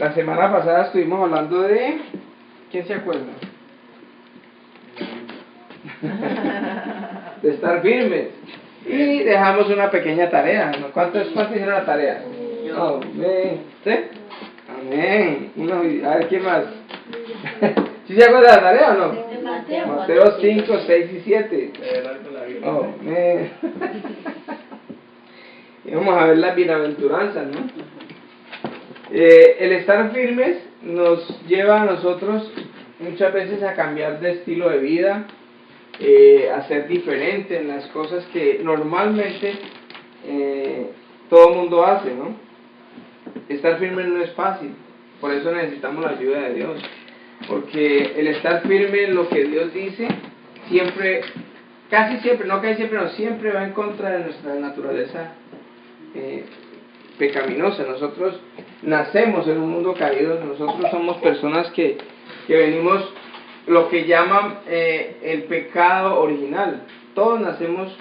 La semana pasada estuvimos hablando de... ¿Quién se acuerda? De estar firmes. Y dejamos una pequeña tarea, ¿no? ¿Cuántos hicieron la tarea? Yo. Amén. ¿Sí? Amén. A ver, ¿quién más? ¿Sí se acuerda de la tarea o no? Mateo 5, 6 y 7. Amén. Y vamos a ver las bienaventuranzas, ¿no? El estar firmes nos lleva a nosotros muchas veces a cambiar de estilo de vida, a ser diferente en las cosas que normalmente todo el mundo hace, ¿no? Estar firme no es fácil, por eso necesitamos la ayuda de Dios, porque el estar firme en lo que Dios dice siempre, casi siempre, no casi siempre, no siempre va en contra de nuestra naturaleza pecaminosa. Nosotros nacemos en un mundo caído, nosotros somos personas que venimos lo que llaman el pecado original. Todos nacemos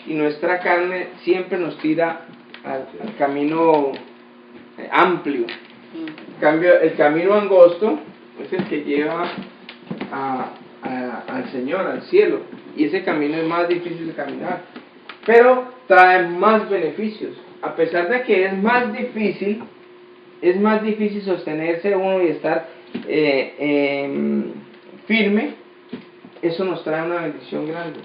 y nuestra carne siempre nos tira al camino amplio. En cambio, el camino angosto es el que lleva al Señor, al cielo, y ese camino es más difícil de caminar, pero trae más beneficios. A pesar de que es más difícil sostenerse uno y estar firme, eso nos trae una bendición grande,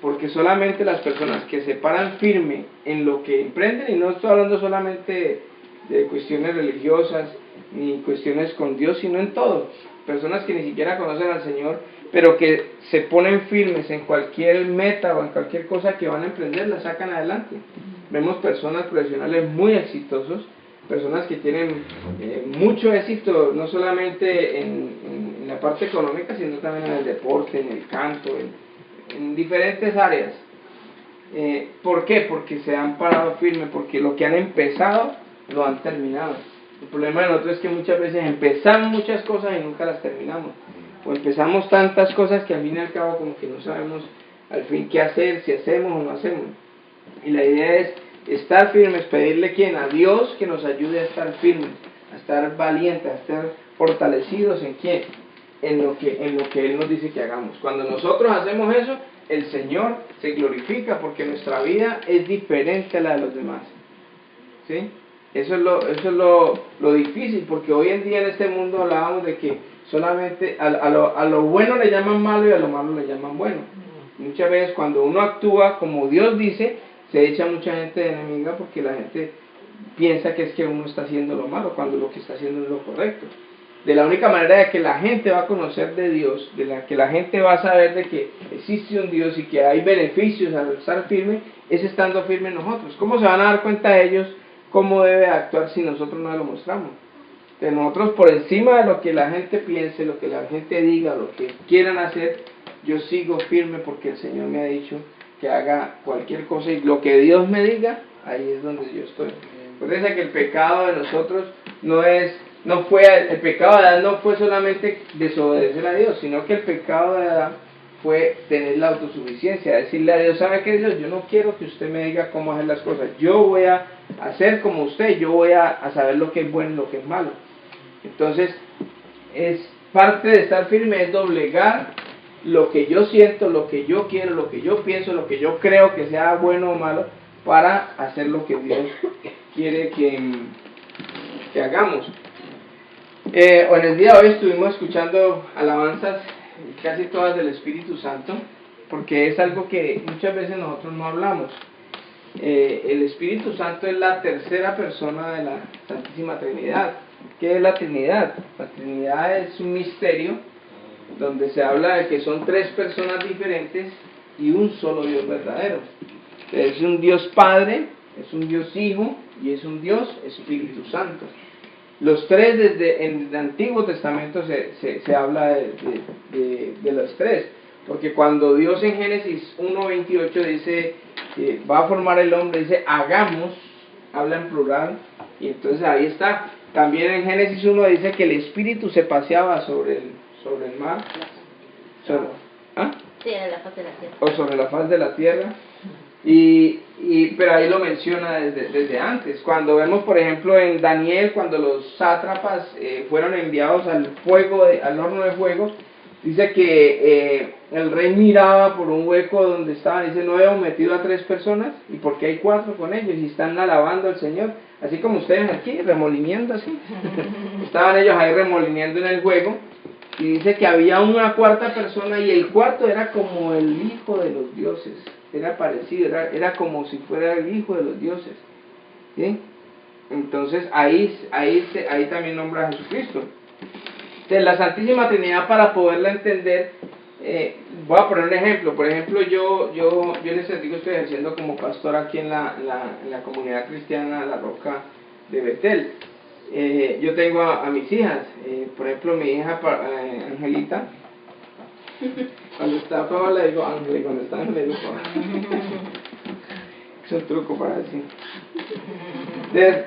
porque solamente las personas que se paran firme en lo que emprenden, y no estoy hablando solamente de cuestiones religiosas ni cuestiones con Dios, sino en todo, personas que ni siquiera conocen al Señor, pero que se ponen firmes en cualquier meta o en cualquier cosa que van a emprender, la sacan adelante. Vemos personas profesionales muy exitosos, personas que tienen mucho éxito, no solamente en la parte económica, sino también en el deporte, en el canto, en diferentes áreas. ¿Por qué? Porque se han parado firmes, porque lo que han empezado lo han terminado. El problema de nosotros es que muchas veces empezamos muchas cosas y nunca las terminamos, o empezamos tantas cosas que al fin y al cabo como que no sabemos al fin qué hacer, si hacemos o no hacemos. Y la idea es estar firmes, pedirle a Dios que nos ayude a estar firmes, a estar valientes, a estar fortalecidos en quién, en lo que Él nos dice que hagamos. Cuando nosotros hacemos eso, el Señor se glorifica, porque nuestra vida es diferente a la de los demás. ¿Sí? Eso es lo difícil, porque hoy en día en este mundo hablábamos de que solamente a lo bueno le llaman malo y a lo malo le llaman bueno. Muchas veces cuando uno actúa como Dios dice, se echa mucha gente de enemiga, porque la gente piensa que es que uno está haciendo lo malo, cuando lo que está haciendo es lo correcto. De la única manera de que la gente va a conocer de Dios, que la gente va a saber de que existe un Dios y que hay beneficios al estar firme, es estando firmes nosotros. ¿Cómo se van a dar cuenta ellos cómo debe actuar si nosotros no lo mostramos? De nosotros, por encima de lo que la gente piense, lo que la gente diga, lo que quieran hacer, yo sigo firme porque el Señor me ha dicho que haga cualquier cosa, y lo que Dios me diga, ahí es donde yo estoy. Recuerden que el pecado de nosotros el pecado de Adán no fue solamente desobedecer a Dios, sino que el pecado de Adán fue tener la autosuficiencia, decirle a Dios: ¿sabe qué, Dios? Yo no quiero que usted me diga cómo hacer las cosas, yo voy a hacer como usted, yo voy a saber lo que es bueno y lo que es malo. Entonces, es parte de estar firme, es doblegar lo que yo siento, lo que yo quiero, lo que yo pienso, lo que yo creo que sea bueno o malo, para hacer lo que Dios quiere que hagamos. En el día de hoy estuvimos escuchando alabanzas, casi todas del Espíritu Santo, porque es algo que muchas veces nosotros no hablamos. El Espíritu Santo es la tercera persona de la Santísima Trinidad. ¿Qué es la Trinidad? La Trinidad es un misterio donde se habla de que son tres personas diferentes y un solo Dios verdadero. Es un Dios Padre, es un Dios Hijo y es un Dios Espíritu Santo. Los tres, desde en el Antiguo Testamento se habla de los tres, porque cuando Dios en Génesis 1:28 dice que va a formar el hombre, dice hagamos, habla en plural, y entonces ahí está. También en Génesis 1 dice que el Espíritu se paseaba sobre el mar, Sí, en la faz de la tierra. o sobre la faz de la tierra. Pero ahí lo menciona desde antes. Cuando vemos, por ejemplo, en Daniel, cuando los sátrapas fueron enviados al horno de fuego, dice que el rey miraba por un hueco donde estaban, dice, no hemos metido a 3 personas, ¿y por qué hay 4 con ellos? Y están alabando al Señor, así como ustedes aquí, remolineando así. Estaban ellos ahí remolineando en el fuego, y dice que había una 4ª persona, y el cuarto era como el hijo de los dioses, era parecido, era como si fuera el hijo de los dioses, ¿sí? Entonces ahí también nombra a Jesucristo. De la Santísima Trinidad, para poderla entender, voy a poner un ejemplo. Por ejemplo, yo en ese sentido estoy ejerciendo como pastor aquí en la comunidad cristiana La Roca de Betel. Yo tengo a mis hijas, por ejemplo, mi hija Angelita, cuando está Pablo le digo Ángel, y cuando está Ángel le digo Pablo. Es un truco para decir. Entonces,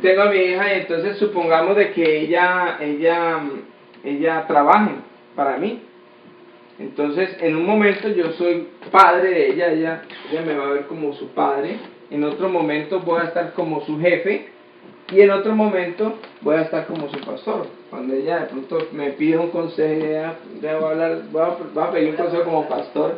tengo a mi hija y entonces supongamos de que ella trabaje para mí. Entonces, en un momento yo soy padre de ella me va a ver como su padre. En otro momento voy a estar como su jefe. Y en otro momento voy a estar como su pastor. Cuando ella de pronto me pide un consejo, ya voy a pedir un consejo como pastor.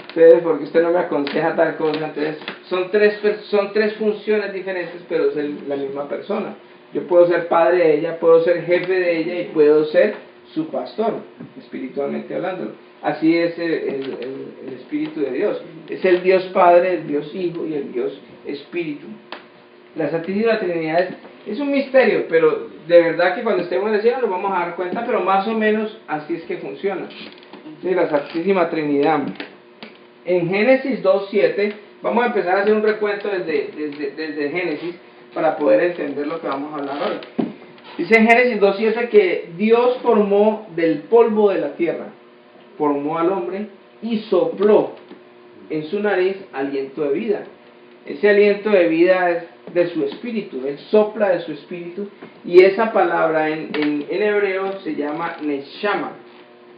Entonces, porque usted no me aconseja tal cosa. Entonces, son tres funciones diferentes, pero es la misma persona. Yo puedo ser padre de ella, puedo ser jefe de ella y puedo ser su pastor, espiritualmente hablando. Así es el Espíritu de Dios. Es el Dios Padre, el Dios Hijo y el Dios Espíritu. La Santísima Trinidad es un misterio, pero de verdad que cuando estemos en el cielo nos vamos a dar cuenta, pero más o menos así es que funciona. Sí, la Santísima Trinidad. En Génesis 2:7, vamos a empezar a hacer un recuento desde Génesis para poder entender lo que vamos a hablar hoy. Dice en Génesis 2:7 que Dios formó del polvo de la tierra, formó al hombre y sopló en su nariz aliento de vida. Ese aliento de vida es de su espíritu, Él sopla de su espíritu, y esa palabra en hebreo se llama neshama.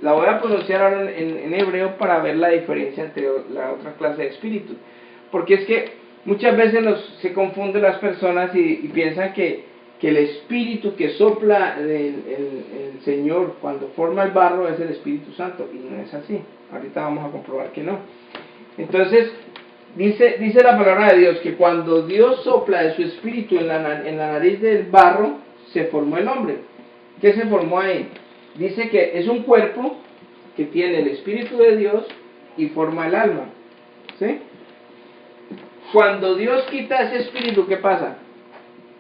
La voy a pronunciar ahora en hebreo para ver la diferencia entre la otra clase de espíritu, porque es que muchas veces se confunden las personas y piensan que el espíritu que sopla el Señor cuando forma el barro es el Espíritu Santo, y no es así. Ahorita vamos a comprobar que no. Entonces dice la palabra de Dios que cuando Dios sopla de su espíritu en la nariz del barro, se formó el hombre. ¿Qué se formó ahí? Dice que es un cuerpo que tiene el Espíritu de Dios y forma el alma, ¿sí? Cuando Dios quita ese espíritu, ¿qué pasa?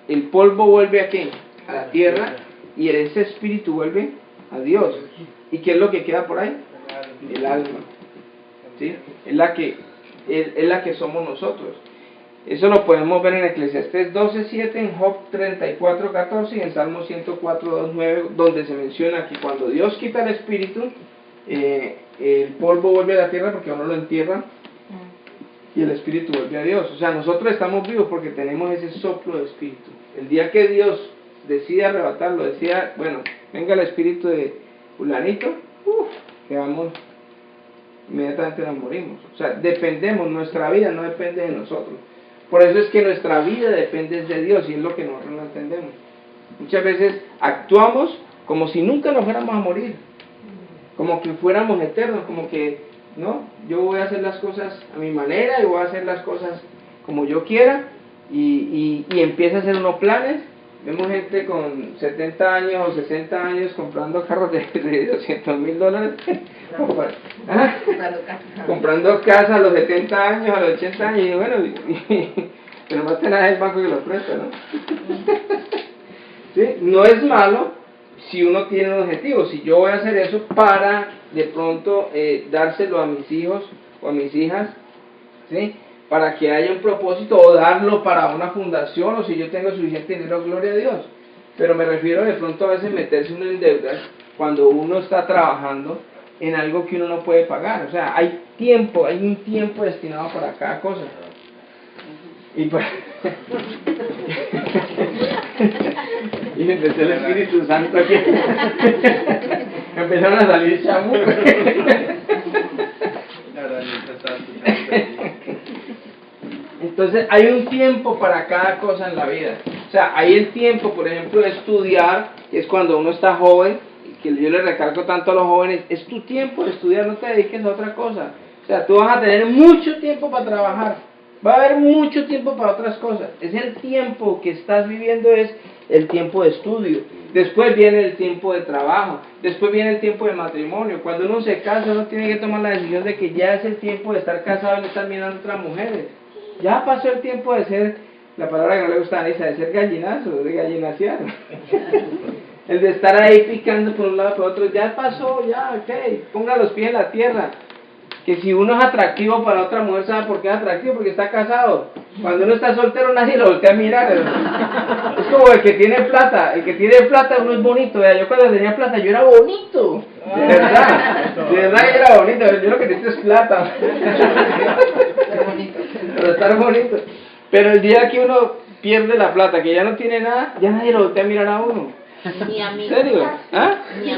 El polvo vuelve ¿a qué? A la tierra, y ese espíritu vuelve a Dios. ¿Y qué es lo que queda por ahí? El alma, ¿sí? Es la que somos nosotros. Eso lo podemos ver en Eclesiastés 12:7, en Job 34:14 y en Salmo 104:2-9, donde se menciona que cuando Dios quita el espíritu, el polvo vuelve a la tierra porque uno lo entierra y el espíritu vuelve a Dios. O sea, nosotros estamos vivos porque tenemos ese soplo de espíritu. El día que Dios decida arrebatarlo, decida, bueno, venga el espíritu de fulanito, quedamos, inmediatamente nos morimos. O sea, dependemos, nuestra vida no depende de nosotros. Por eso es que nuestra vida depende de Dios, y es lo que nosotros no entendemos. Muchas veces actuamos como si nunca nos fuéramos a morir, como que fuéramos eternos, como que, no, yo voy a hacer las cosas a mi manera y voy a hacer las cosas como yo quiera, y empieza a hacer unos planes. Vemos gente con 70 años o 60 años comprando carros de $200,000. Comprando casa a los 70 años, a los 80 años, y bueno, pero no te nada el banco que lo presta, ¿no? ¿Sí? No es malo si uno tiene un objetivo. Si yo voy a hacer eso para de pronto dárselo a mis hijos o a mis hijas, ¿sí? Para que haya un propósito, o darlo para una fundación, o si yo tengo suficiente dinero, gloria a Dios. Pero me refiero de pronto a veces meterse uno en deudas cuando uno está trabajando en algo que uno no puede pagar. O sea, hay un tiempo destinado para cada cosa. Y para... y me empezó el Espíritu Santo aquí. Empezaron a salir chamucos. Entonces hay un tiempo para cada cosa en la vida. O sea, hay el tiempo, por ejemplo, de estudiar, que es cuando uno está joven, y que yo le recalco tanto a los jóvenes, es tu tiempo de estudiar, no te dediques a otra cosa. O sea, tú vas a tener mucho tiempo para trabajar, va a haber mucho tiempo para otras cosas. Es el tiempo que estás viviendo, es el tiempo de estudio. Después viene el tiempo de trabajo, después viene el tiempo de matrimonio. Cuando uno se casa, uno tiene que tomar la decisión de que ya es el tiempo de estar casado y no estar mirando a otras mujeres. Ya pasó el tiempo de ser, la palabra que no le gusta a Anisa, de ser gallinazo, de gallinaciar. El de estar ahí picando por un lado por otro, ya pasó, ya, ok, ponga los pies en la tierra. Que si uno es atractivo para otra mujer, ¿sabe por qué es atractivo? Porque está casado. Cuando uno está soltero, nadie lo voltea a mirar. Es como el que tiene plata. El que tiene plata uno es bonito. ¿Verdad? Yo cuando tenía plata, yo era bonito. De verdad. De verdad yo era bonito. Yo lo que necesito es plata. Pero estar bonito. Pero el día que uno pierde la plata, que ya no tiene nada, ya nadie lo voltea a mirar a uno. Ni amigos. ¿En serio? ¿Ah? Ni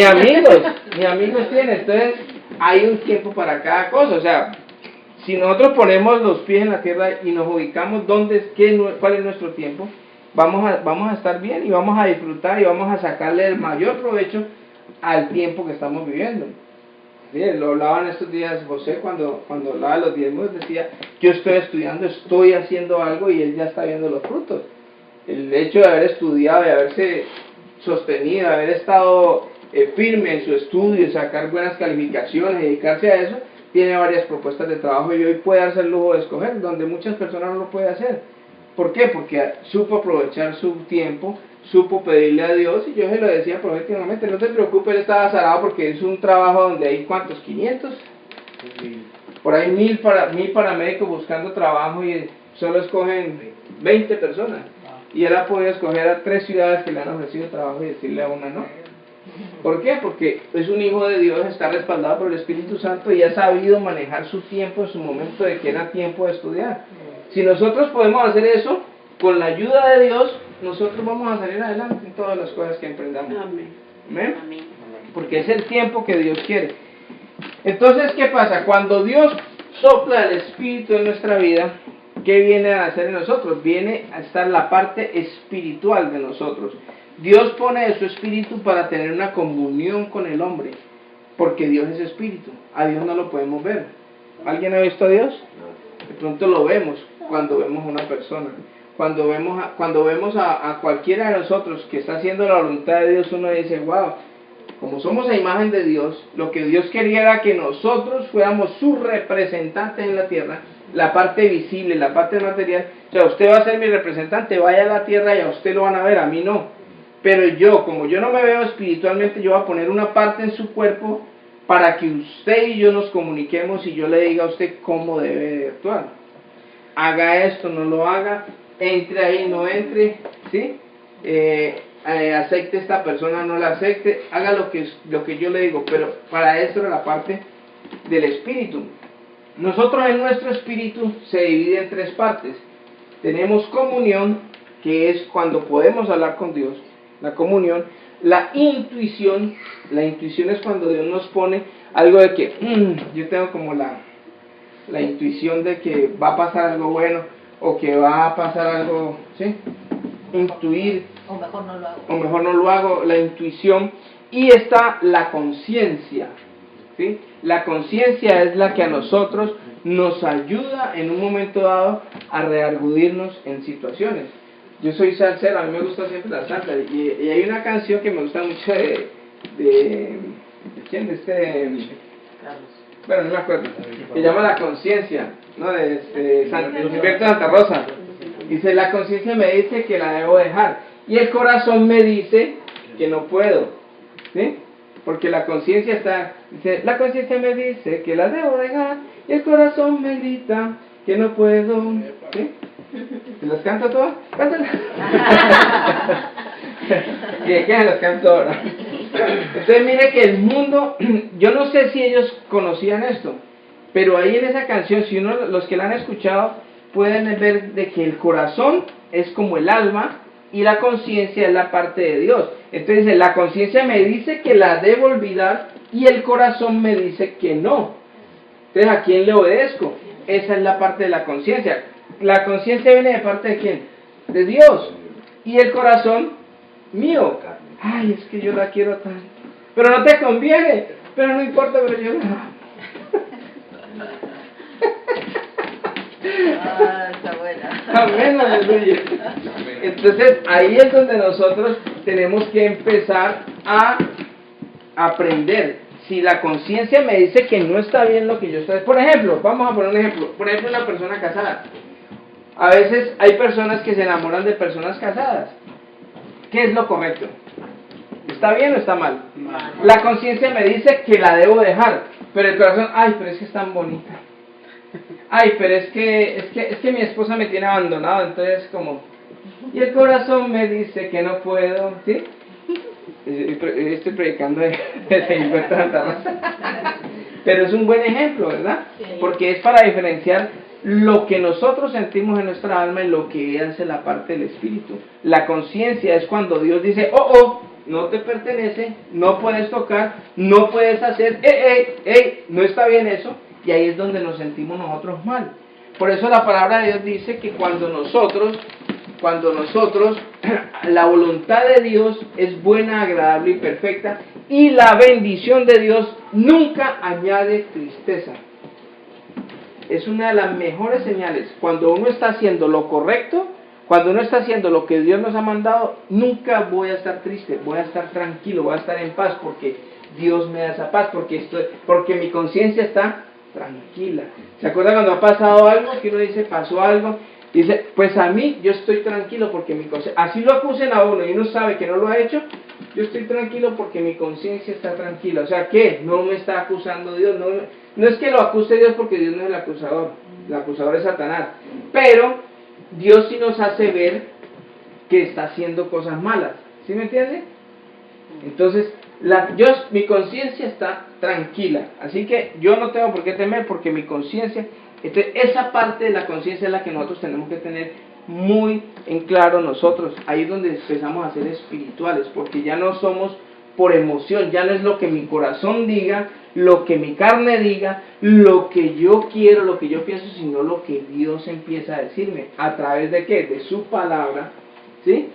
amigos. Ni amigos tiene. Entonces, hay un tiempo para cada cosa. O sea, si nosotros ponemos los pies en la tierra y nos ubicamos cuál es nuestro tiempo, vamos a estar bien y vamos a disfrutar y vamos a sacarle el mayor provecho al tiempo que estamos viviendo. Sí, lo hablaban estos días José cuando hablaba de los diezmos, decía, yo estoy estudiando, estoy haciendo algo y él ya está viendo los frutos. El hecho de haber estudiado, de haberse sostenido, de haber estado firme en su estudio, sacar buenas calificaciones, dedicarse a eso, tiene varias propuestas de trabajo y hoy puede darse el lujo de escoger, donde muchas personas no lo pueden hacer. ¿Por qué? Porque supo aprovechar su tiempo, supo pedirle a Dios, y yo se lo decía proféticamente, no te preocupes, él estaba azarado porque es un trabajo donde hay, ¿cuántos? ¿500? Por ahí 1000 paramédicos buscando trabajo y solo escogen 20 personas. Y él ha podido escoger a 3 ciudades que le han ofrecido trabajo y decirle a una no. ¿Por qué? Porque es un hijo de Dios, está respaldado por el Espíritu Santo y ha sabido manejar su tiempo en su momento de que era tiempo de estudiar. Si nosotros podemos hacer eso, con la ayuda de Dios, nosotros vamos a salir adelante en todas las cosas que emprendamos. Amén. ¿Amén? Amén. Porque es el tiempo que Dios quiere. Entonces, ¿qué pasa? Cuando Dios sopla el Espíritu en nuestra vida, ¿qué viene a hacer en nosotros? Viene a estar la parte espiritual de nosotros. Dios pone de su espíritu para tener una comunión con el hombre, porque Dios es espíritu. A Dios no lo podemos ver. ¿Alguien ha visto a Dios? De pronto lo vemos cuando vemos a una persona. Cuando vemos a cualquiera de nosotros que está haciendo la voluntad de Dios, uno dice, wow, como somos a imagen de Dios, lo que Dios quería era que nosotros fuéramos sus representantes en la tierra, la parte visible, la parte material. O sea, usted va a ser mi representante, vaya a la tierra y a usted lo van a ver, a mí no. Pero yo, como yo no me veo espiritualmente, yo voy a poner una parte en su cuerpo para que usted y yo nos comuniquemos y yo le diga a usted cómo debe de actuar. Haga esto, no lo haga, entre ahí, no entre, ¿sí? Acepte esta persona, no la acepte, haga lo que yo le digo, pero para eso era la parte del espíritu. Nosotros en nuestro espíritu se divide en 3 partes. Tenemos comunión, que es cuando podemos hablar con Dios, la comunión. La intuición es cuando Dios nos pone algo de que yo tengo como la intuición de que va a pasar algo bueno o que va a pasar algo, ¿sí? Intuir. O mejor no lo hago. O mejor no lo hago, la intuición. Y está la conciencia, ¿sí? La conciencia es la que a nosotros nos ayuda en un momento dado a reargudirnos en situaciones. Yo soy salsero, a mí me gusta siempre la salsa, y hay una canción que me gusta mucho ¿de quién? Carlos. Bueno, no me acuerdo, se llama La Conciencia, ¿no? De Gilberto Santa Rosa. Dice, la conciencia me dice que la debo dejar, y el corazón me dice que no puedo, ¿sí? Porque la conciencia dice, la conciencia me dice que la debo dejar, y el corazón me grita que no puedo, ¿sí? ¿Se las canto todas? ¡Cántalas! ¿Qué las canto ahora? Entonces mire que el mundo, yo no sé si ellos conocían esto, pero ahí en esa canción, si los que la han escuchado, pueden ver de que el corazón es como el alma y la conciencia es la parte de Dios. Entonces dice, la conciencia me dice que la debo olvidar y el corazón me dice que no. Entonces, ¿a quién le obedezco? Esa es la parte de la conciencia. la conciencia viene de parte de quién? De Dios. Y el corazón, mío. Ay, es que yo la quiero tanto. Pero no te conviene. Pero no importa, pero yo la amo. Está buena. Amén, aleluya. Entonces, ahí es donde nosotros tenemos que empezar a aprender. Si la conciencia me dice que no está bien lo que yo estoy... Por ejemplo, vamos a poner un ejemplo. Por ejemplo, una persona casada. A veces hay personas que se enamoran de personas casadas. ¿Qué es lo correcto? ¿Está bien o está mal? La conciencia me dice que la debo dejar. Pero el corazón, ay, pero es que es tan bonita. Ay, pero es que mi esposa me tiene abandonado, entonces como... Y el corazón me dice que no puedo, ¿sí? Estoy predicando de Gilberto Santa Rosa. Pero es un buen ejemplo, ¿verdad? Sí. Porque es para diferenciar lo que nosotros sentimos en nuestra alma y lo que hace la parte del espíritu. La conciencia es cuando Dios dice, oh, no te pertenece, no puedes tocar, no puedes hacer, no está bien eso. Y ahí es donde nos sentimos nosotros mal. Por eso la palabra de Dios dice que cuando nosotros, la voluntad de Dios es buena, agradable y perfecta, y la bendición de Dios nunca añade tristeza. Es una de las mejores señales. Cuando uno está haciendo lo correcto, cuando uno está haciendo lo que Dios nos ha mandado, nunca voy a estar triste, voy a estar tranquilo, voy a estar en paz, porque Dios me da esa paz, porque mi conciencia está tranquila. ¿Se acuerda cuando ha pasado algo, que uno dice, pasó algo? Dice, pues a mí yo estoy tranquilo porque mi conciencia, así lo acusen a uno y uno sabe que no lo ha hecho, yo estoy tranquilo porque mi conciencia está tranquila. O sea, ¿qué? No me está acusando Dios, no es que lo acuse Dios porque Dios no es el acusador es Satanás, pero Dios sí nos hace ver que está haciendo cosas malas, ¿sí me entiende? Entonces, mi conciencia está tranquila, así que yo no tengo por qué temer porque mi conciencia, entonces esa parte de la conciencia es la que nosotros tenemos que tener muy en claro nosotros. Ahí es donde empezamos a ser espirituales, porque ya no somos por emoción, ya no es lo que mi corazón diga, lo que mi carne diga, lo que yo quiero, lo que yo pienso, sino lo que Dios empieza a decirme. ¿A través de qué? De su palabra, ¿sí?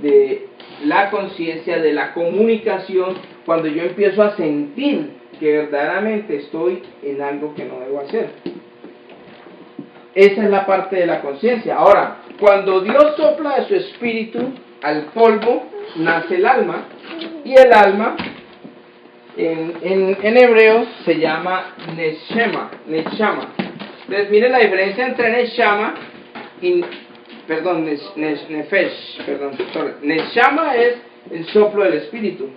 De la conciencia, de la comunicación, cuando yo empiezo a sentir que verdaderamente estoy en algo que no debo hacer. Esa es la parte de la conciencia. Ahora, cuando Dios sopla de su espíritu al polvo, nace el alma, y el alma en hebreo se llama neshama. Entonces miren la diferencia entre neshama y nefesh. Neshama es el soplo del espíritu.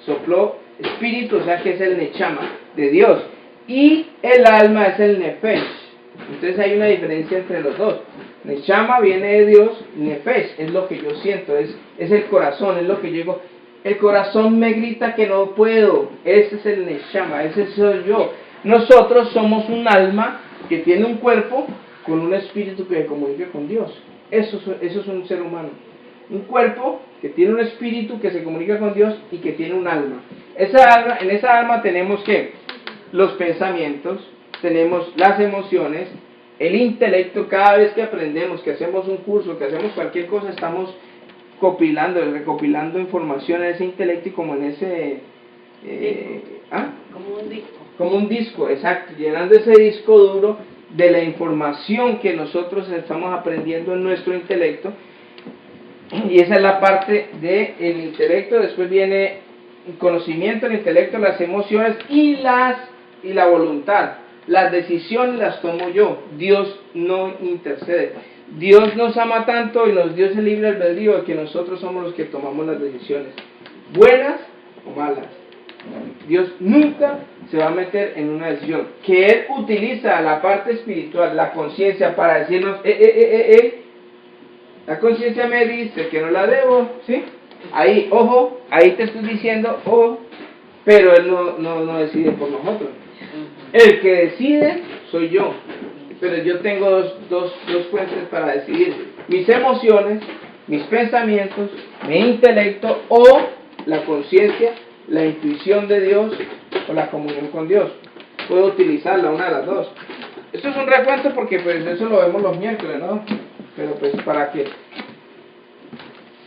Soplo espíritu, o sea que es el neshama de Dios. Y el alma es el nefesh. Entonces hay una diferencia entre los dos. Neshama viene de Dios, nefesh es lo que yo siento, es el corazón, es lo que yo digo. El corazón me grita que no puedo. Ese es el neshama, ese soy yo. Nosotros somos un alma que tiene un cuerpo con un espíritu que se comunica con Dios. Eso es un ser humano. Un cuerpo que tiene un espíritu que se comunica con Dios y que tiene un alma. En esa alma tenemos ¿qué? Los pensamientos, tenemos las emociones, el intelecto. Cada vez que aprendemos, que hacemos un curso, que hacemos cualquier cosa, estamos recopilando información en ese intelecto y como en ese... Como un disco. Como un disco, exacto, llenando ese disco duro de la información que nosotros estamos aprendiendo en nuestro intelecto. Y esa es la parte del intelecto. Después viene el conocimiento, el intelecto, las emociones y la voluntad. Las decisiones las tomo yo, Dios no intercede. Dios nos ama tanto y nos dio ese libre albedrío de que nosotros somos los que tomamos las decisiones, buenas o malas. Dios nunca se va a meter en una decisión. Que Él utiliza la parte espiritual, la conciencia, para decirnos, la conciencia me dice que no la debo, ¿sí? Ahí, ojo, ahí te estoy diciendo, ojo, pero Él no decide por nosotros. El que decide soy yo, pero yo tengo dos fuentes para decidir: mis emociones, mis pensamientos, mi intelecto o la conciencia, la intuición de Dios o la comunión con Dios. Puedo utilizarla, una de las dos. Esto es un recuento porque pues eso lo vemos los miércoles, ¿no? Pero pues para qué.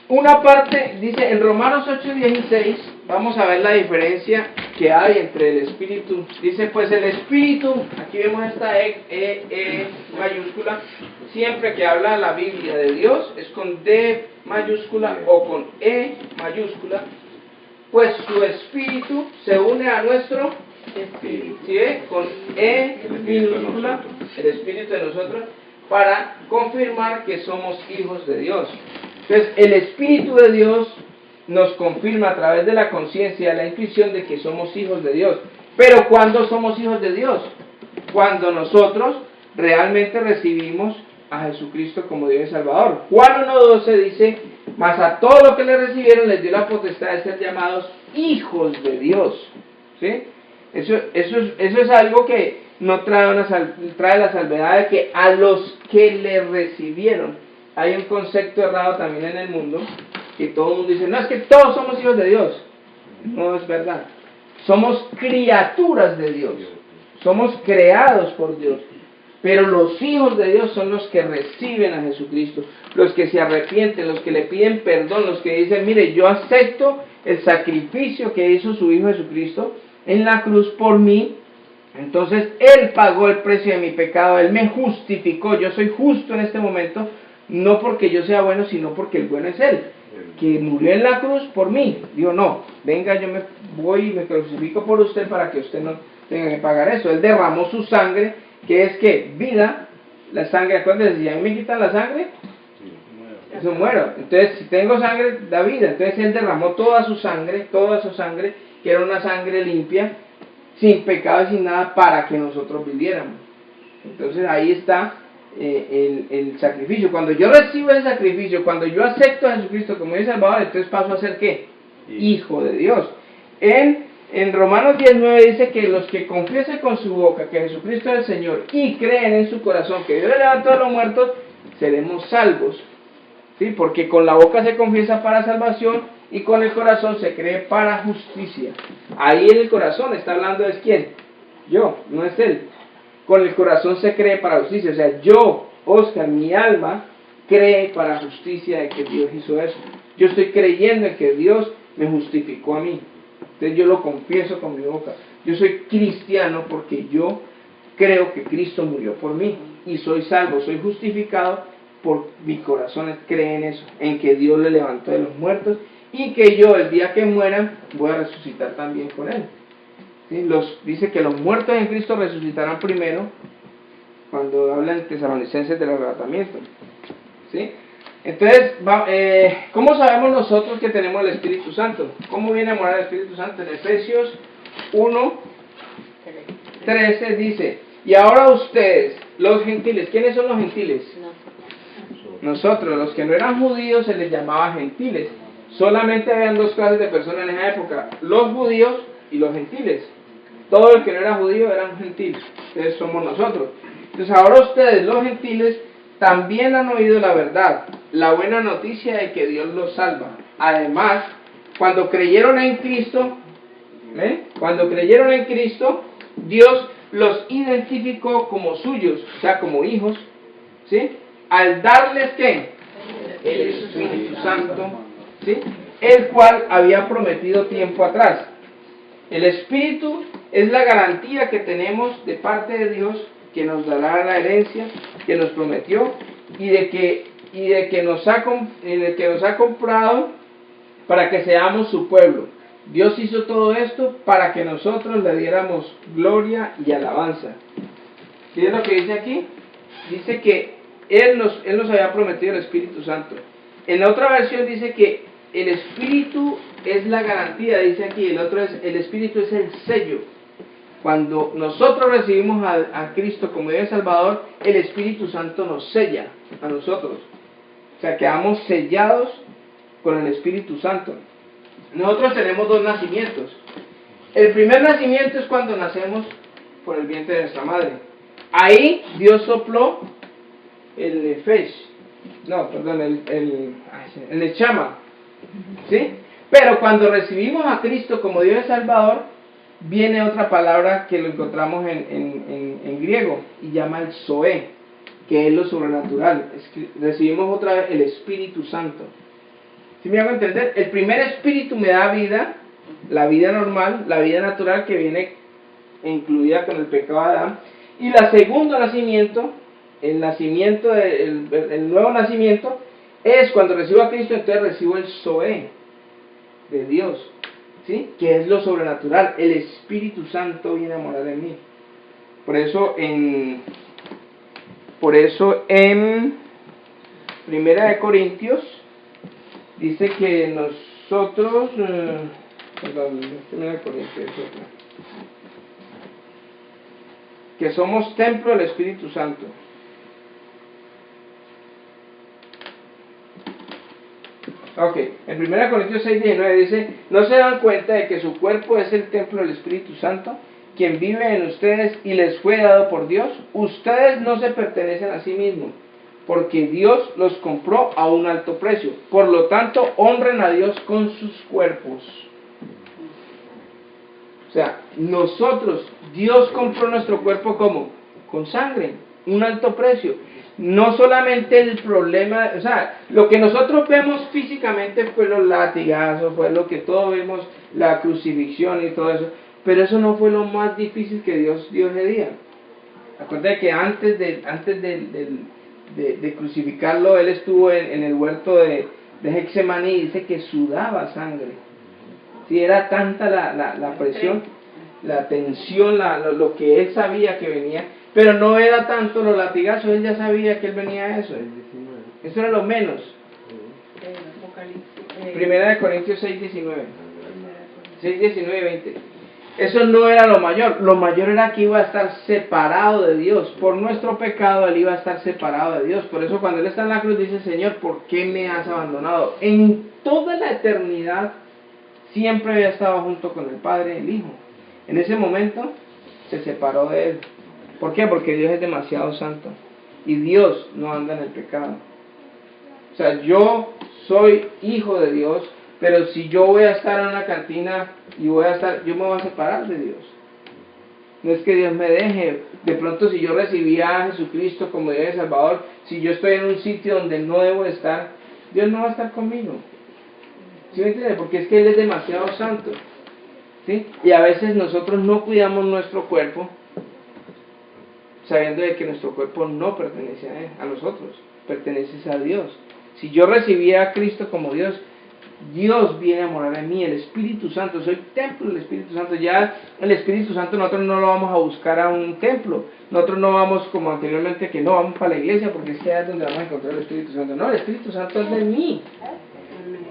Una parte, dice en Romanos 8:16, vamos a ver la diferencia que hay entre el Espíritu. Dice pues el Espíritu, aquí vemos esta E mayúscula, siempre que habla la Biblia de Dios es con D mayúscula o con E mayúscula, pues su Espíritu se une a nuestro Espíritu, ¿sí ve? Con E minúscula, el Espíritu de nosotros, para confirmar que somos hijos de Dios. Entonces, el Espíritu de Dios nos confirma a través de la conciencia, la intuición de que somos hijos de Dios. Pero ¿cuándo somos hijos de Dios? Cuando nosotros realmente recibimos a Jesucristo como Dios y Salvador. Juan 1:12 dice, mas a todos los que le recibieron les dio la potestad de ser llamados hijos de Dios. ¿Sí? Eso es algo que no trae la salvedad de que a los que le recibieron. Hay un concepto errado también en el mundo, que todo el mundo dice, no, es que todos somos hijos de Dios. No es verdad. Somos criaturas de Dios. Somos creados por Dios. Pero los hijos de Dios son los que reciben a Jesucristo, los que se arrepienten, los que le piden perdón, los que dicen, mire, yo acepto el sacrificio que hizo su Hijo Jesucristo en la cruz por mí. Entonces Él pagó el precio de mi pecado, Él me justificó, yo soy justo en este momento, no porque yo sea bueno, sino porque el bueno es Él, que murió en la cruz por mí. Digo, no, venga, yo me voy y me crucifico por usted para que usted no tenga que pagar eso. Él derramó su sangre, que es que vida, la sangre, acuérdense, si a mí me quitan la sangre, eso muero. Entonces, si tengo sangre, da vida. Entonces Él derramó toda su sangre, que era una sangre limpia, sin pecado y sin nada, para que nosotros viviéramos. Entonces ahí está el sacrificio. Cuando yo recibo ese sacrificio, cuando yo acepto a Jesucristo como mi Salvador, entonces paso a ser ¿qué? Hijo de Dios. En Romanos 19 dice que los que confiesen con su boca que Jesucristo es el Señor y creen en su corazón que Dios le levantó a los muertos, seremos salvos. ¿Sí? Porque con la boca se confiesa para salvación y con el corazón se cree para justicia. Ahí en el corazón está hablando de quién, yo, no es Él. Con el corazón se cree para justicia, o sea, yo, Oscar, mi alma cree para justicia de que Dios hizo eso. Yo estoy creyendo en que Dios me justificó a mí. Entonces yo lo confieso con mi boca. Yo soy cristiano porque yo creo que Cristo murió por mí y soy salvo, soy justificado por mi corazón cree en eso, en que Dios le levantó de los muertos y que yo el día que muera voy a resucitar también con Él. ¿Sí? Dice que los muertos en Cristo resucitarán primero, cuando hablan en Tesalonicenses del arrebatamiento. ¿Sí? Entonces, ¿cómo sabemos nosotros que tenemos el Espíritu Santo? ¿Cómo viene a morar el Espíritu Santo? En Efesios 1:13 dice, y ahora ustedes, los gentiles, ¿quiénes son los gentiles? Nosotros, los que no eran judíos se les llamaba gentiles. Solamente habían dos clases de personas en esa época, los judíos y los gentiles. Todo el que no era judío era un gentil. Entonces somos nosotros. Entonces ahora ustedes, los gentiles, también han oído la verdad, la buena noticia de que Dios los salva. Además, cuando creyeron en Cristo, cuando creyeron en Cristo, Dios los identificó como suyos, o sea, como hijos, ¿sí? Al darles ¿qué? El Espíritu Santo, ¿sí? El cual había prometido tiempo atrás. El Espíritu es la garantía que tenemos de parte de Dios, que nos dará la herencia que nos prometió y de que nos ha comprado para que seamos su pueblo. Dios hizo todo esto para que nosotros le diéramos gloria y alabanza. ¿Qué es lo que dice aquí? Dice que Él nos había prometido el Espíritu Santo. En la otra versión dice que el Espíritu es la garantía, dice aquí, el Espíritu es el sello. Cuando nosotros recibimos a Cristo como Dios y Salvador, el Espíritu Santo nos sella a nosotros. O sea, quedamos sellados con el Espíritu Santo. Nosotros tenemos dos nacimientos. El primer nacimiento es cuando nacemos por el vientre de nuestra madre. Ahí Dios sopló el Nefesh, el Neshama, ¿sí? Pero cuando recibimos a Cristo como Dios y Salvador, viene otra palabra que lo encontramos en griego y llama el Zoe, que es lo sobrenatural. Recibimos otra vez el Espíritu Santo. ¿Sí me hago entender? El primer espíritu me da vida, la vida normal, la vida natural que viene incluida con el pecado de Adán. Y el segundo nacimiento, el nuevo nacimiento, es cuando recibo a Cristo, entonces recibo el Zoe de Dios, ¿sí? Que es lo sobrenatural. El Espíritu Santo viene a morar en mí. Por eso en Primera de Corintios dice que nosotros, Primera de Corintios, que somos templo del Espíritu Santo. Ok, en 1 Corintios 6:19 dice: ¿no se dan cuenta de que su cuerpo es el templo del Espíritu Santo, quien vive en ustedes y les fue dado por Dios? Ustedes no se pertenecen a sí mismos, porque Dios los compró a un alto precio. Por lo tanto, honren a Dios con sus cuerpos. O sea, Dios compró nuestro cuerpo ¿cómo? Con sangre, un alto precio. No solamente el problema, o sea, lo que nosotros vemos físicamente fue los latigazos, fue lo que todos vimos, la crucifixión y todo eso, pero eso no fue lo más difícil que Dios dio ese día. Acuérdate que antes de crucificarlo, Él estuvo en el huerto de Getsemaní y dice que sudaba sangre. Si era tanta la presión, la tensión, lo que Él sabía que venía. Pero no era tanto los latigazos, él ya sabía que él venía a eso. Eso era lo menos. Primera de Corintios 6:19. 6:19 y 20. Eso no era lo mayor. Lo mayor era que iba a estar separado de Dios. Por nuestro pecado él iba a estar separado de Dios. Por eso cuando él está en la cruz dice: Señor, ¿por qué me has abandonado? En toda la eternidad siempre había estado junto con el Padre y el Hijo. En ese momento se separó de él. ¿Por qué? Porque Dios es demasiado santo y Dios no anda en el pecado. O sea, yo soy hijo de Dios, pero si yo voy a estar en una cantina y yo me voy a separar de Dios. No es que Dios me deje. De pronto, si yo recibí a Jesucristo como Dios y Salvador, si yo estoy en un sitio donde no debo estar, Dios no va a estar conmigo. ¿Sí me entiende? Porque es que Él es demasiado santo, ¿sí? Y a veces nosotros no cuidamos nuestro cuerpo, sabiendo de que nuestro cuerpo no pertenece a Él, a nosotros, pertenece a Dios. Si yo recibí a Cristo como Dios, Dios viene a morar en mí, el Espíritu Santo, soy templo del Espíritu Santo. Ya el Espíritu Santo nosotros no lo vamos a buscar a un templo, nosotros no vamos como anteriormente que no, vamos para la iglesia porque es que es donde vamos a encontrar el Espíritu Santo. No, el Espíritu Santo es de mí.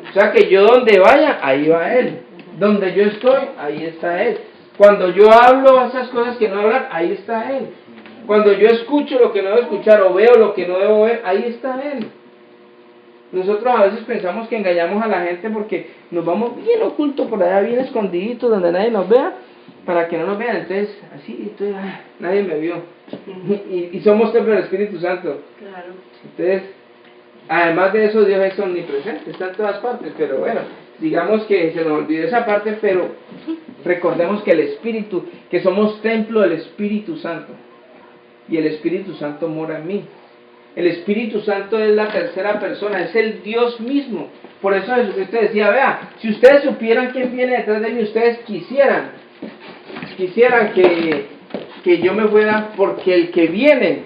O sea que yo donde vaya, ahí va Él. Donde yo estoy, ahí está Él. Cuando yo hablo esas cosas que no hablar, ahí está Él. Cuando yo escucho lo que no debo escuchar o veo lo que no debo ver, ahí está Él. Nosotros a veces pensamos que engañamos a la gente porque nos vamos bien ocultos por allá, bien escondiditos, donde nadie nos vea, para que no nos vean. Entonces, nadie me vio. Y somos templo del Espíritu Santo. Claro. Entonces, además de eso, Dios es omnipresente, está en todas partes. Pero bueno, digamos que se nos olvidó esa parte, pero recordemos que el Espíritu, que somos templo del Espíritu Santo. Y el Espíritu Santo mora en mí. El Espíritu Santo es la tercera persona, es el Dios mismo. Por eso Jesucristo decía: vea, si ustedes supieran quién viene detrás de mí, ustedes quisieran que yo me fuera, porque el que viene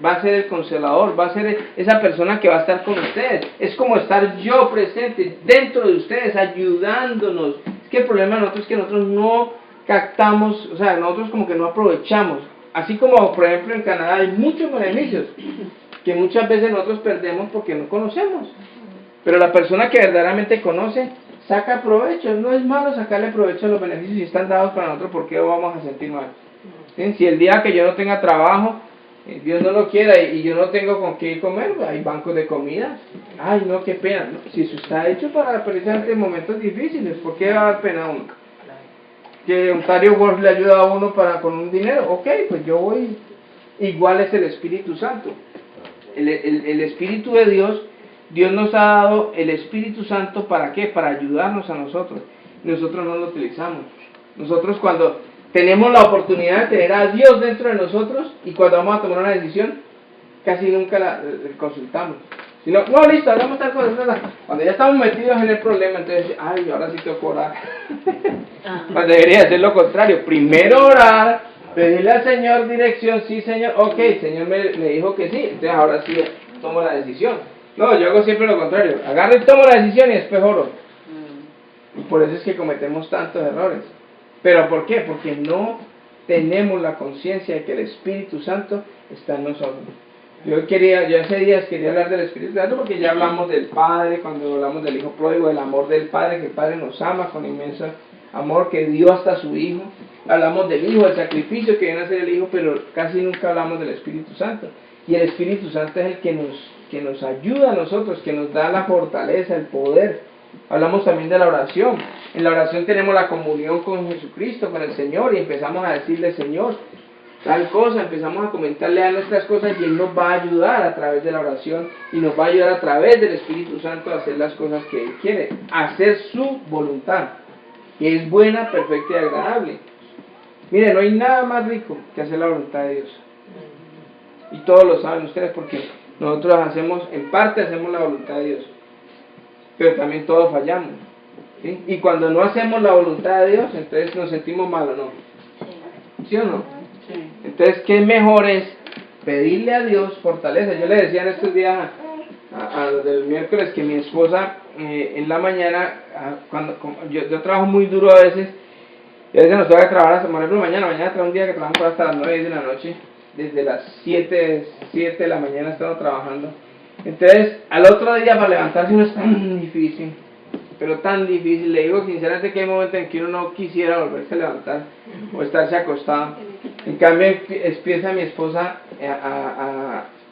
va a ser el Consolador, va a ser esa persona que va a estar con ustedes. Es como estar yo presente dentro de ustedes, ayudándonos. Es que el problema de nosotros es que nosotros no captamos, o sea, nosotros como que no aprovechamos. Así como, por ejemplo, en Canadá hay muchos beneficios que muchas veces nosotros perdemos porque no conocemos. Pero la persona que verdaderamente conoce, saca provecho. No es malo sacarle provecho a los beneficios si están dados para nosotros, ¿por qué vamos a sentir mal? ¿Sí? Si el día que yo no tenga trabajo, Dios no lo quiera y yo no tengo con qué comer, hay bancos de comida. Ay, no, qué pena. No, si eso está hecho para precisamente momentos difíciles, ¿por qué va a dar pena a uno? Que Ontario World le ayuda a uno con un dinero, ok, pues yo voy. Igual es el Espíritu Santo. El Espíritu de Dios, Dios nos ha dado el Espíritu Santo, ¿para qué? Para ayudarnos a nosotros. Nosotros no lo utilizamos. Nosotros cuando tenemos la oportunidad de tener a Dios dentro de nosotros y cuando vamos a tomar una decisión, casi nunca la consultamos. Sino, no, listo, hagamos tal cosa, tal cosa. Cuando ya estamos metidos en el problema, entonces, ay, ahora sí tengo que orar. Cuando debería ser lo contrario. Primero orar, pedirle al Señor dirección, sí, Señor, ok, el Señor me dijo que sí, entonces ahora sí tomo la decisión. No, yo hago siempre lo contrario. Agarro y tomo la decisión y después oro. Y por eso es que cometemos tantos errores. ¿Pero por qué? Porque no tenemos la conciencia de que el Espíritu Santo está en nosotros. Yo hace días quería hablar del Espíritu Santo porque ya hablamos del Padre, cuando hablamos del Hijo Pródigo, del amor del Padre, que el Padre nos ama con inmenso amor, que dio hasta su Hijo. Hablamos del Hijo, del sacrificio que viene a ser el Hijo, pero casi nunca hablamos del Espíritu Santo. Y el Espíritu Santo es el que nos ayuda a nosotros, que nos da la fortaleza, el poder. Hablamos también de la oración. En la oración tenemos la comunión con Jesucristo, con el Señor, y empezamos a decirle, Señor, tal cosa, empezamos a comentarle a nuestras cosas y Él nos va a ayudar a través de la oración y nos va a ayudar a través del Espíritu Santo a hacer las cosas que Él quiere, a hacer su voluntad, que es buena, perfecta y agradable. Mire, no hay nada más rico que hacer la voluntad de Dios. Y todos lo saben ustedes porque nosotros en parte hacemos la voluntad de Dios, pero también todos fallamos, ¿sí? Y cuando no hacemos la voluntad de Dios, entonces nos sentimos mal, ¿o no? ¿Sí o no? Entonces, ¿qué mejor es pedirle a Dios fortaleza? Yo le decía en estos días a los del miércoles que mi esposa en la mañana, yo trabajo muy duro a veces, y a veces nos toca trabajar hasta, por ejemplo, mañana trae un día que trabajamos hasta las 9 de la noche, desde las 7 de la mañana estamos trabajando. Entonces, al otro día para levantarse no es tan difícil, pero tan difícil. Le digo sinceramente que hay momentos en que uno no quisiera volverse a levantar o estarse acostado. En cambio, empieza mi esposa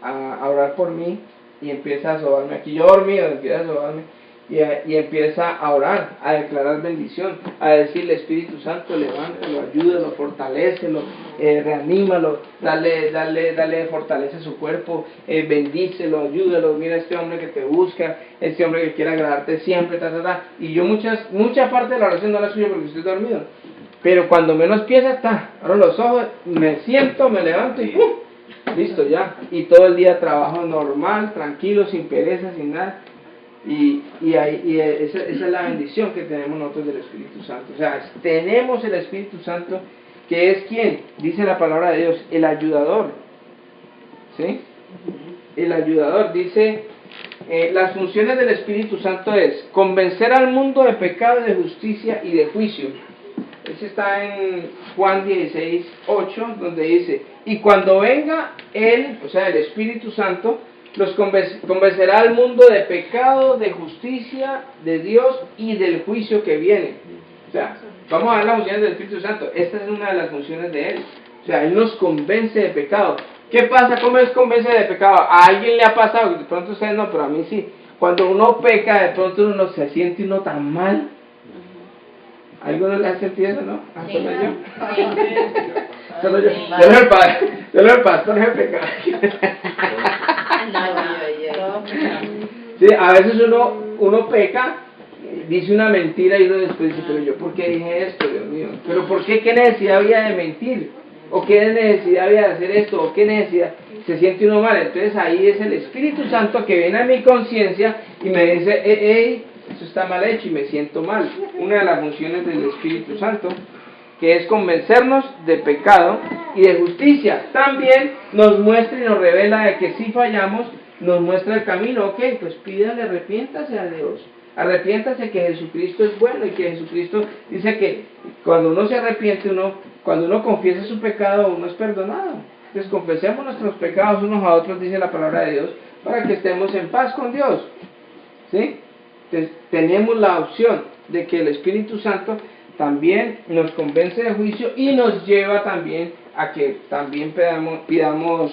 a orar por mí y empieza a sobarme. Aquí yo dormido, empieza a sobarme y empieza a orar, a declarar bendición, a decirle, Espíritu Santo, levántalo, ayúdalo, fortalécelo, reanímalo, dale fortaleza a su cuerpo, bendícelo, ayúdalo, mira este hombre que te busca, este hombre que quiere agradarte siempre, Y yo mucha parte de la oración no la suyo porque estoy dormido, pero cuando menos piensa, abro los ojos, me siento, me levanto y ¡pum! Listo ya, y todo el día trabajo normal, tranquilo, sin pereza, sin nada. Y esa es la bendición que tenemos nosotros del Espíritu Santo. O sea, tenemos el Espíritu Santo, que es quien, dice la palabra de Dios, el ayudador. ¿Sí? El ayudador, dice, las funciones del Espíritu Santo es convencer al mundo de pecado, de justicia y de juicio. Ese está en Juan 16, 8, donde dice, y cuando venga Él, o sea, el Espíritu Santo, los convencerá al mundo de pecado, de justicia, de Dios y del juicio que viene. O sea, vamos a ver las funciones del Espíritu Santo. Esta es una de las funciones de Él. O sea, Él nos convence de pecado. ¿Qué pasa? ¿Cómo es convence de pecado? ¿A alguien le ha pasado? De pronto ustedes no, pero a mí sí. Cuando uno peca, de pronto uno se siente uno tan mal. ¿A alguno le ha sentido eso, no? ¿Ah, solo yo? Solo yo. Solo el pastor es el pecado. Sí, a veces uno peca, dice una mentira y uno después dice, pero yo ¿por qué dije esto, Dios mío? ¿Pero por qué? ¿Qué necesidad había de mentir? ¿O qué necesidad había de hacer esto? ¿O qué necesidad? Se siente uno mal. Entonces ahí es el Espíritu Santo que viene a mi conciencia y me dice, hey, eso está mal hecho y me siento mal. Una de las funciones del Espíritu Santo, que es convencernos de pecado y de justicia. También nos muestra y nos revela de que si fallamos, nos muestra el camino. Ok, pues pídale, arrepiéntase a Dios. Arrepiéntase que Jesucristo es bueno y que Jesucristo dice que cuando uno se arrepiente, cuando uno confiesa su pecado, uno es perdonado. Entonces confesemos nuestros pecados unos a otros, dice la palabra de Dios, para que estemos en paz con Dios. ¿Sí? Entonces tenemos la opción de que el Espíritu Santo también nos convence de juicio y nos lleva también a que también pidamos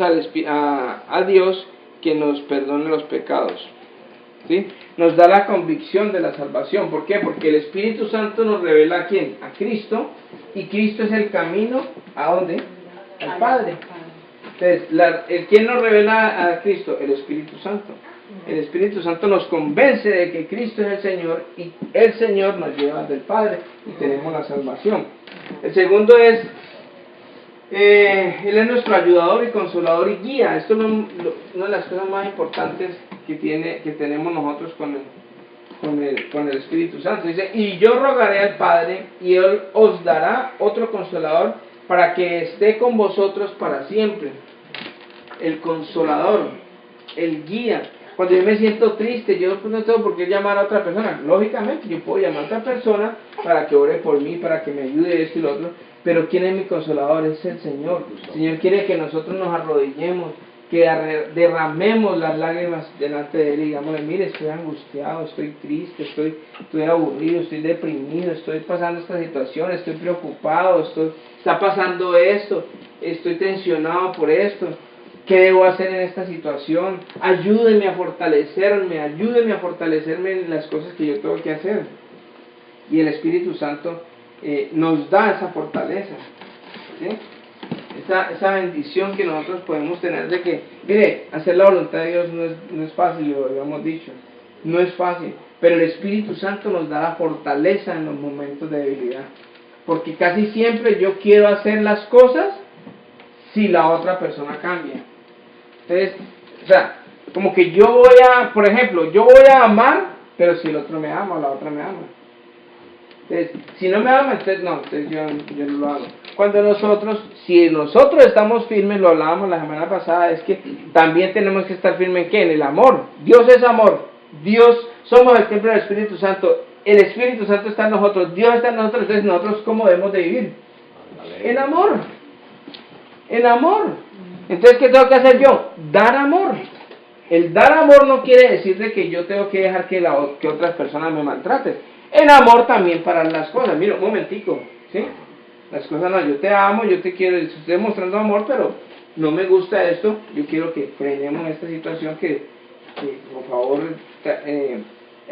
a Dios que nos perdone los pecados. ¿Sí? Nos da la convicción de la salvación. ¿Por qué? Porque el Espíritu Santo nos revela a quién, a Cristo, y Cristo es el camino, ¿a dónde? Al Padre. Entonces, ¿quién nos revela a Cristo? El Espíritu Santo. El Espíritu Santo nos convence de que Cristo es el Señor y el Señor nos lleva del Padre y tenemos la salvación. El segundo es, Él es nuestro ayudador y consolador y guía. Esto es una de las cosas más importantes que tenemos nosotros con el Espíritu Santo. Dice, y yo rogaré al Padre y Él os dará otro consolador para que esté con vosotros para siempre. El consolador, el guía. Cuando yo me siento triste, yo pues no tengo por qué llamar a otra persona. Lógicamente, yo puedo llamar a otra persona para que ore por mí, para que me ayude esto y lo otro. Pero ¿quién es mi consolador? Es el Señor. El Señor quiere que nosotros nos arrodillemos, que derramemos las lágrimas delante de Él y digámosle, mire, estoy angustiado, estoy triste, estoy aburrido, estoy deprimido, estoy pasando esta situación, estoy preocupado, está pasando esto, estoy tensionado por esto. ¿Qué debo hacer en esta situación? Ayúdenme a fortalecerme en las cosas que yo tengo que hacer. Y el Espíritu Santo nos da esa fortaleza, ¿sí? Esa bendición que nosotros podemos tener de que, mire, hacer la voluntad de Dios no es fácil, lo habíamos dicho, no es fácil, pero el Espíritu Santo nos da la fortaleza en los momentos de debilidad, porque casi siempre yo quiero hacer las cosas si la otra persona cambia. Entonces, o sea, como que yo voy a, por ejemplo, yo voy a amar, pero si el otro me ama o la otra me ama. Entonces, si no me ama, entonces yo no lo hago. Si nosotros estamos firmes, lo hablábamos la semana pasada, es que también tenemos que estar firmes ¿en qué? En el amor. Dios es amor. Somos el templo del Espíritu Santo. El Espíritu Santo está en nosotros. Dios está en nosotros. Entonces, nosotros, ¿cómo debemos de vivir? En amor. En amor. Entonces, ¿qué tengo que hacer yo? Dar amor. El dar amor no quiere decir de que yo tengo que dejar que otras personas me maltraten. En amor también para las cosas. Mira, un momentico, ¿sí? Las cosas no, yo te amo, yo te quiero, estoy demostrando amor, pero no me gusta esto. Yo quiero que frenemos esta situación, que por favor,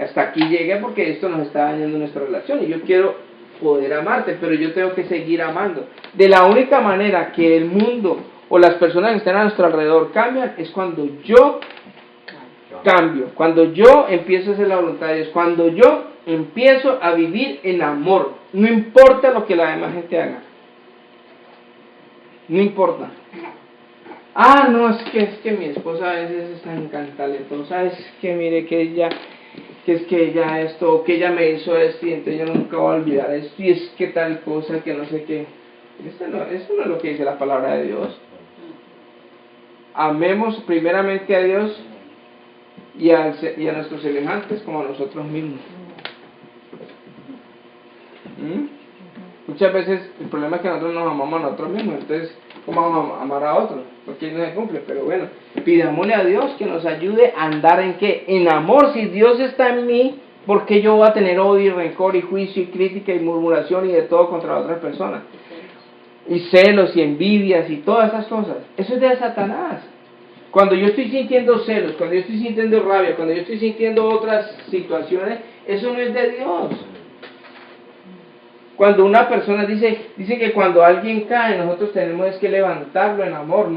hasta aquí llegue, porque esto nos está dañando nuestra relación. Y yo quiero poder amarte, pero yo tengo que seguir amando. De la única manera que el mundo o las personas que están a nuestro alrededor cambian es cuando yo cambio, cuando yo empiezo a hacer la voluntad de Dios, cuando yo empiezo a vivir en amor. No importa lo que la demás gente haga, no importa. No, es que mi esposa a veces es tan cantaletosa, es que mire que ella esto, o que ella me hizo esto y entonces yo nunca voy a olvidar esto, y es que tal cosa, que no sé qué. Eso no es lo que dice la palabra de Dios. Amemos primeramente a Dios y a nuestros semejantes como a nosotros mismos. Muchas veces el problema es que nosotros nos amamos a nosotros mismos, entonces ¿cómo vamos a amar a otros? Porque no se cumple. Pero bueno, pidámosle a Dios que nos ayude a andar en ¿qué? En amor. Si Dios está en mí, ¿por qué yo voy a tener odio y rencor y juicio y crítica y murmuración y de todo contra otras personas? Y celos y envidias y todas esas cosas. Eso es de Satanás. Cuando yo estoy sintiendo celos, cuando yo estoy sintiendo rabia, cuando yo estoy sintiendo otras situaciones, eso no es de Dios. Cuando una persona dice que cuando alguien cae, nosotros tenemos que levantarlo en amor,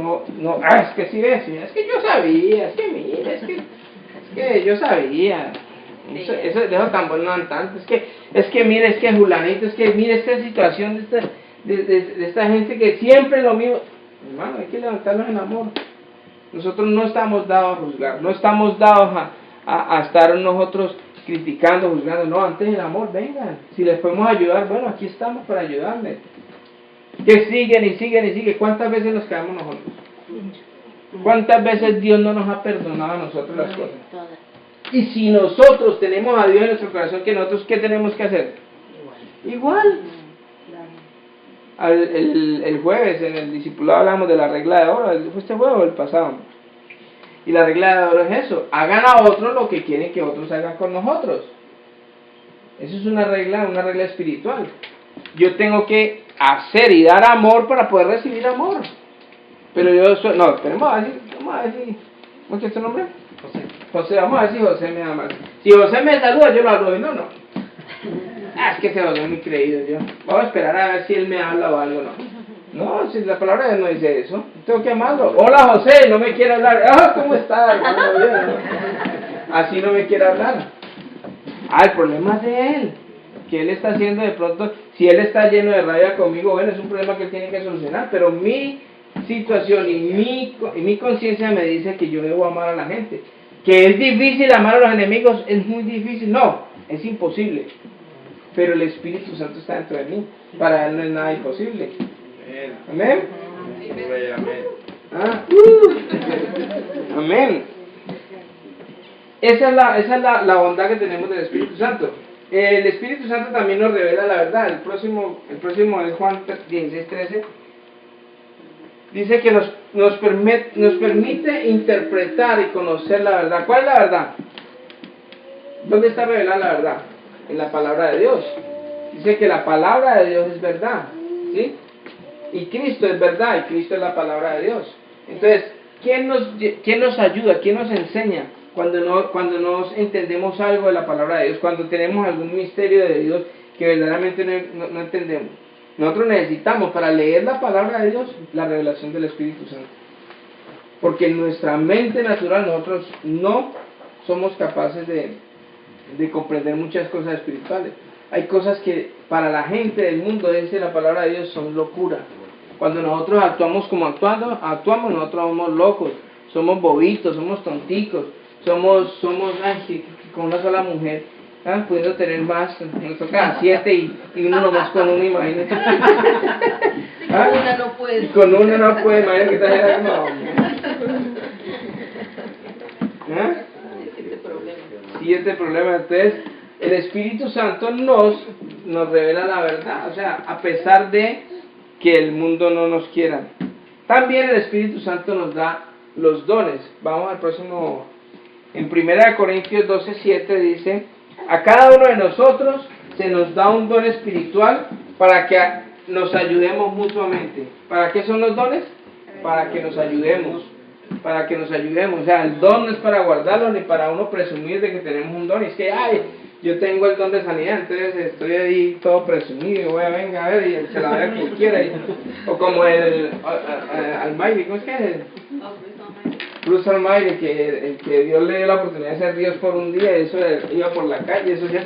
es que sí, es que yo sabía, es que mira, es que yo sabía. Eso dejo tan bueno tanto, es que mire, es que Julanito, es que mire esta situación de esta gente que siempre lo mismo. Hermano, hay que levantarlos en amor. Nosotros no estamos dados a juzgar, no estamos dados a estar nosotros criticando, juzgando. No, antes el amor, vengan. Si les podemos ayudar, bueno, aquí estamos para ayudarles. Que siguen y siguen y siguen. ¿Cuántas veces nos quedamos nosotros? ¿Cuántas veces Dios no nos ha perdonado a nosotros las cosas? Y si nosotros tenemos a Dios en nuestro corazón, que nosotros, ¿qué tenemos que hacer? Igual. El jueves en el discipulado hablamos de la regla de oro. ¿Fue este jueves o el pasado? Y la regla de oro es eso: hagan a otros lo que quieren que otros hagan con nosotros. Eso es una regla espiritual. Yo tengo que hacer y dar amor para poder recibir amor. Pero yo soy, no, vamos a decir, ¿cómo es tu nombre? José, vamos a decir José me ama. Si José me saluda, yo lo hago, no. Es que ese José es muy creído, yo. Vamos a esperar a ver si él me habla o algo, no, si la palabra de Dios no dice eso, tengo que amarlo. Hola José, no me quiere hablar. ¿Cómo estás? así no me quiere hablar. El problema es de él, que él está haciendo de pronto, si él está lleno de rabia conmigo, bueno, es un problema que él tiene que solucionar, pero mi situación y mi conciencia me dice que yo debo amar a la gente. Que es difícil amar a los enemigos, es muy difícil, no, es imposible. Pero el Espíritu Santo está dentro de mí, para él no es nada imposible. Amén. Amén. Esa es la bondad que tenemos del Espíritu Santo. El Espíritu Santo también nos revela la verdad. El próximo es Juan 16:13. Dice que nos permite interpretar y conocer la verdad. ¿Cuál es la verdad? ¿Dónde está revelada la verdad? En la palabra de Dios. Dice que la palabra de Dios es verdad, ¿sí? Y Cristo es verdad, y Cristo es la palabra de Dios. Entonces, ¿quién nos ayuda? ¿Quién nos enseña cuando no entendemos algo de la palabra de Dios? Cuando tenemos algún misterio de Dios que verdaderamente no entendemos. Nosotros necesitamos, para leer la palabra de Dios, la revelación del Espíritu Santo. Porque en nuestra mente natural nosotros no somos capaces de comprender muchas cosas espirituales. Hay cosas que para la gente del mundo, dice la palabra de Dios, son locura. Cuando nosotros actuamos como actuamos, nosotros somos locos, somos bobitos, somos tonticos, somos con una sola mujer, pudiendo tener más, nos toca 7 y uno nomás con uno, imagínate. Con una no puede. Con uno no puede, imagínate que está era como... 7 problemas. Entonces, el Espíritu Santo nos revela la verdad, o sea, a pesar de que el mundo no nos quiera. También el Espíritu Santo nos da los dones. Vamos al próximo. En 1 Corintios 12:7 dice: a cada uno de nosotros se nos da un don espiritual para que nos ayudemos mutuamente. ¿Para qué son los dones? Para que nos ayudemos. Para que nos ayudemos. O sea, el don no es para guardarlo ni para uno presumir de que tenemos un don. Y es que, yo tengo el don de sanidad, entonces estoy ahí todo presumido, venga a ver, y se la vea quien quiera. O como el Almighty, ¿cómo es que es? Bruce Almighty, que Dios le dio la oportunidad de ser Dios por un día, y eso iba por la calle, eso ya...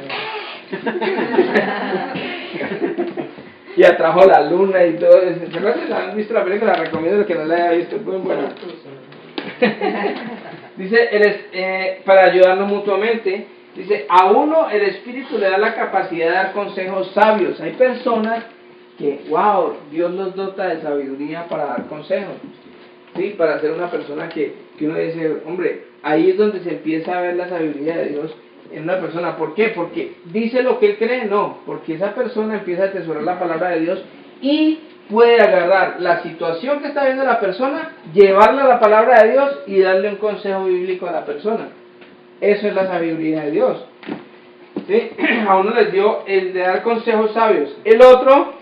y atrajo la luna y todo eso. ¿Se han visto la película? La recomiendo el que no la haya visto, es muy buena. Dice, para ayudarnos mutuamente, dice, a uno el Espíritu le da la capacidad de dar consejos sabios. Hay personas que, Dios los dota de sabiduría para dar consejos, ¿sí? Para ser una persona que uno dice, hombre, ahí es donde se empieza a ver la sabiduría de Dios en una persona. ¿Por qué? Porque dice lo que él cree, no, porque esa persona empieza a atesorar la palabra de Dios y puede agarrar la situación que está viendo la persona, llevarla a la palabra de Dios y darle un consejo bíblico a la persona. Eso es la sabiduría de Dios, ¿sí? A uno les dio el de dar consejos sabios. El otro,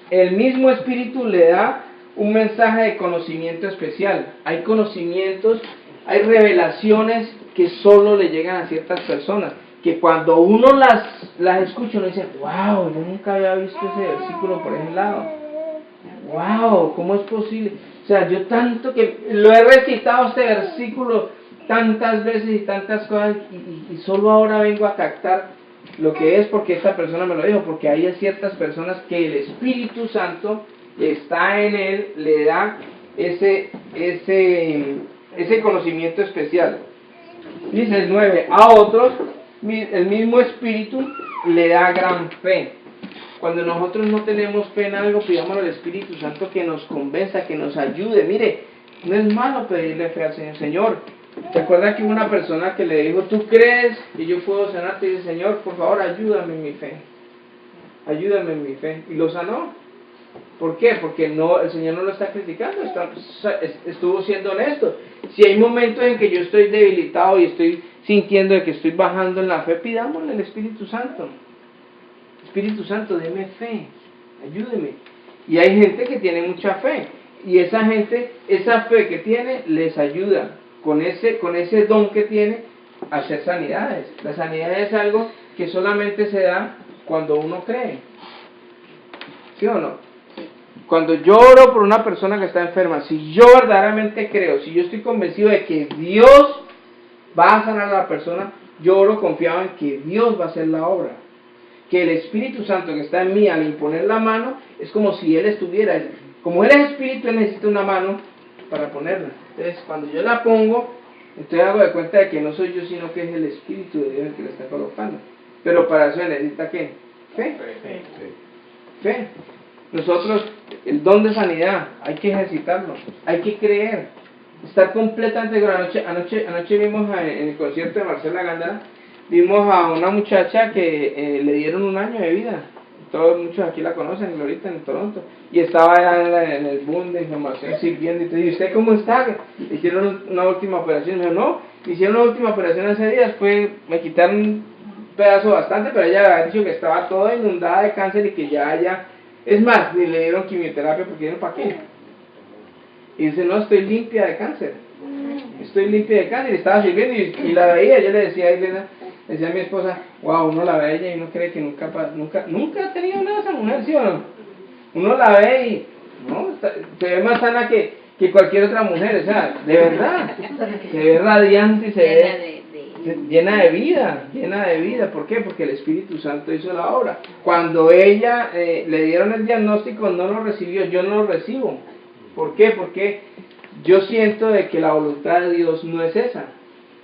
el mismo Espíritu le da un mensaje de conocimiento especial. Hay conocimientos, hay revelaciones que solo le llegan a ciertas personas, que cuando uno las escucha, uno dice, yo nunca había visto ese versículo por ese lado. ¿Cómo es posible? O sea, yo tanto que lo he recitado este versículo tantas veces y tantas cosas, y solo ahora vengo a captar lo que es, porque esta persona me lo dijo, porque hay ciertas personas que el Espíritu Santo está en él, le da ese conocimiento especial. Dice el 9, a otros el mismo Espíritu le da gran fe. Cuando nosotros no tenemos fe en algo, pidamos al Espíritu Santo que nos convenza, que nos ayude. Mire, no es malo pedirle fe al Señor. Señor, ¿te acuerdas que hubo una persona que le dijo, ¿tú crees que yo puedo sanarte? Y dice, Señor, por favor, ayúdame en mi fe. Ayúdame en mi fe. Y lo sanó. ¿Por qué? Porque el Señor no lo está criticando, estuvo siendo honesto. Si hay momentos en que yo estoy debilitado y estoy sintiendo de que estoy bajando en la fe, pidámosle al Espíritu Santo. Espíritu Santo, deme fe, ayúdeme. Y hay gente que tiene mucha fe, y esa gente, esa fe que tiene, les ayuda con ese don que tiene a hacer sanidades. La sanidad es algo que solamente se da cuando uno cree. ¿Sí o no? Cuando yo oro por una persona que está enferma, si yo verdaderamente creo, si yo estoy convencido de que Dios va a sanar a la persona, yo oro confiado en que Dios va a hacer la obra. Que el Espíritu Santo que está en mí al imponer la mano, es como si Él estuviera, como Él es Espíritu, Él necesita una mano para ponerla. Entonces, cuando yo la pongo, entonces hago de cuenta de que no soy yo, sino que es el Espíritu de Dios el que la está colocando. Pero para eso necesita ¿qué? Fe. Fe. Nosotros, el don de sanidad, hay que ejercitarlo, hay que creer, estar completamente. Anoche vimos en el concierto de Marcela Gándara, vimos a una muchacha que le dieron 1 año de vida. Muchos aquí la conocen, Glorita, en Toronto, y estaba allá en el boom de información sirviendo, y te dice, ¿usted cómo está? Le hicieron una última operación. Me dijo, no, me hicieron una última operación hace días, después me quitaron un pedazo bastante, pero ella había dicho que estaba toda inundada de cáncer y que ya, es más, ni le dieron quimioterapia porque no, ¿para qué? Y dice, no, estoy limpia de cáncer, y estaba sirviendo, y la veía. Yo le decía a Elena, decía a mi esposa, wow, uno la ve a ella y uno cree que nunca ha tenido nada esa mujer, ¿sí o no? Uno la ve y no, se ve más sana que cualquier otra mujer, o sea, de verdad, se ve radiante y se ve llena de vida. ¿Por qué? Porque el Espíritu Santo hizo la obra. Cuando ella le dieron el diagnóstico, no lo recibió, yo no lo recibo. ¿Por qué? Porque yo siento de que la voluntad de Dios no es esa.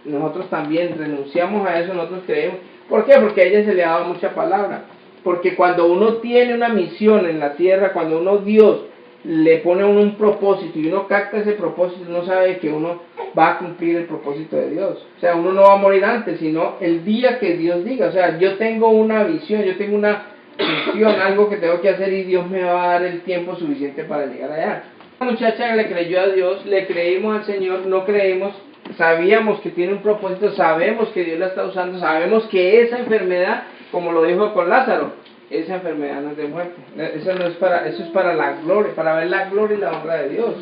Nosotros también renunciamos a eso, nosotros creemos. ¿Por qué? Porque a ella se le ha dado mucha palabra. Porque cuando uno tiene una misión en la tierra, cuando Dios le pone a uno un propósito y uno capta ese propósito, uno sabe que uno va a cumplir el propósito de Dios. O sea, uno no va a morir antes, sino el día que Dios diga. O sea, yo tengo una visión, yo tengo una misión, algo que tengo que hacer, y Dios me va a dar el tiempo suficiente para llegar allá. La muchacha le creyó a Dios, le creímos al Señor, no creímos. Sabíamos que tiene un propósito, sabemos que Dios la está usando, sabemos que esa enfermedad, como lo dijo con Lázaro, esa enfermedad no es de muerte, eso es para la gloria, para ver la gloria y la honra de Dios.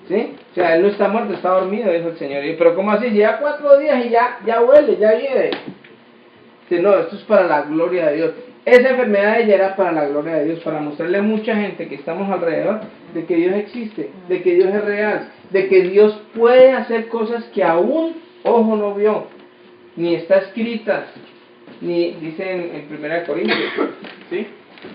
¿Sí? O sea, él no está muerto, está dormido, dijo el Señor. Pero ¿cómo así? Lleva 4 días y ya huele, ya vive. Dice, no, esto es para la gloria de Dios. Esa enfermedad de ella era para la gloria de Dios, para mostrarle a mucha gente que estamos alrededor de que Dios existe, de que Dios es real, de que Dios puede hacer cosas que aún ojo no vio, ni está escritas, ni dice en 1 Corintios, ¿sí?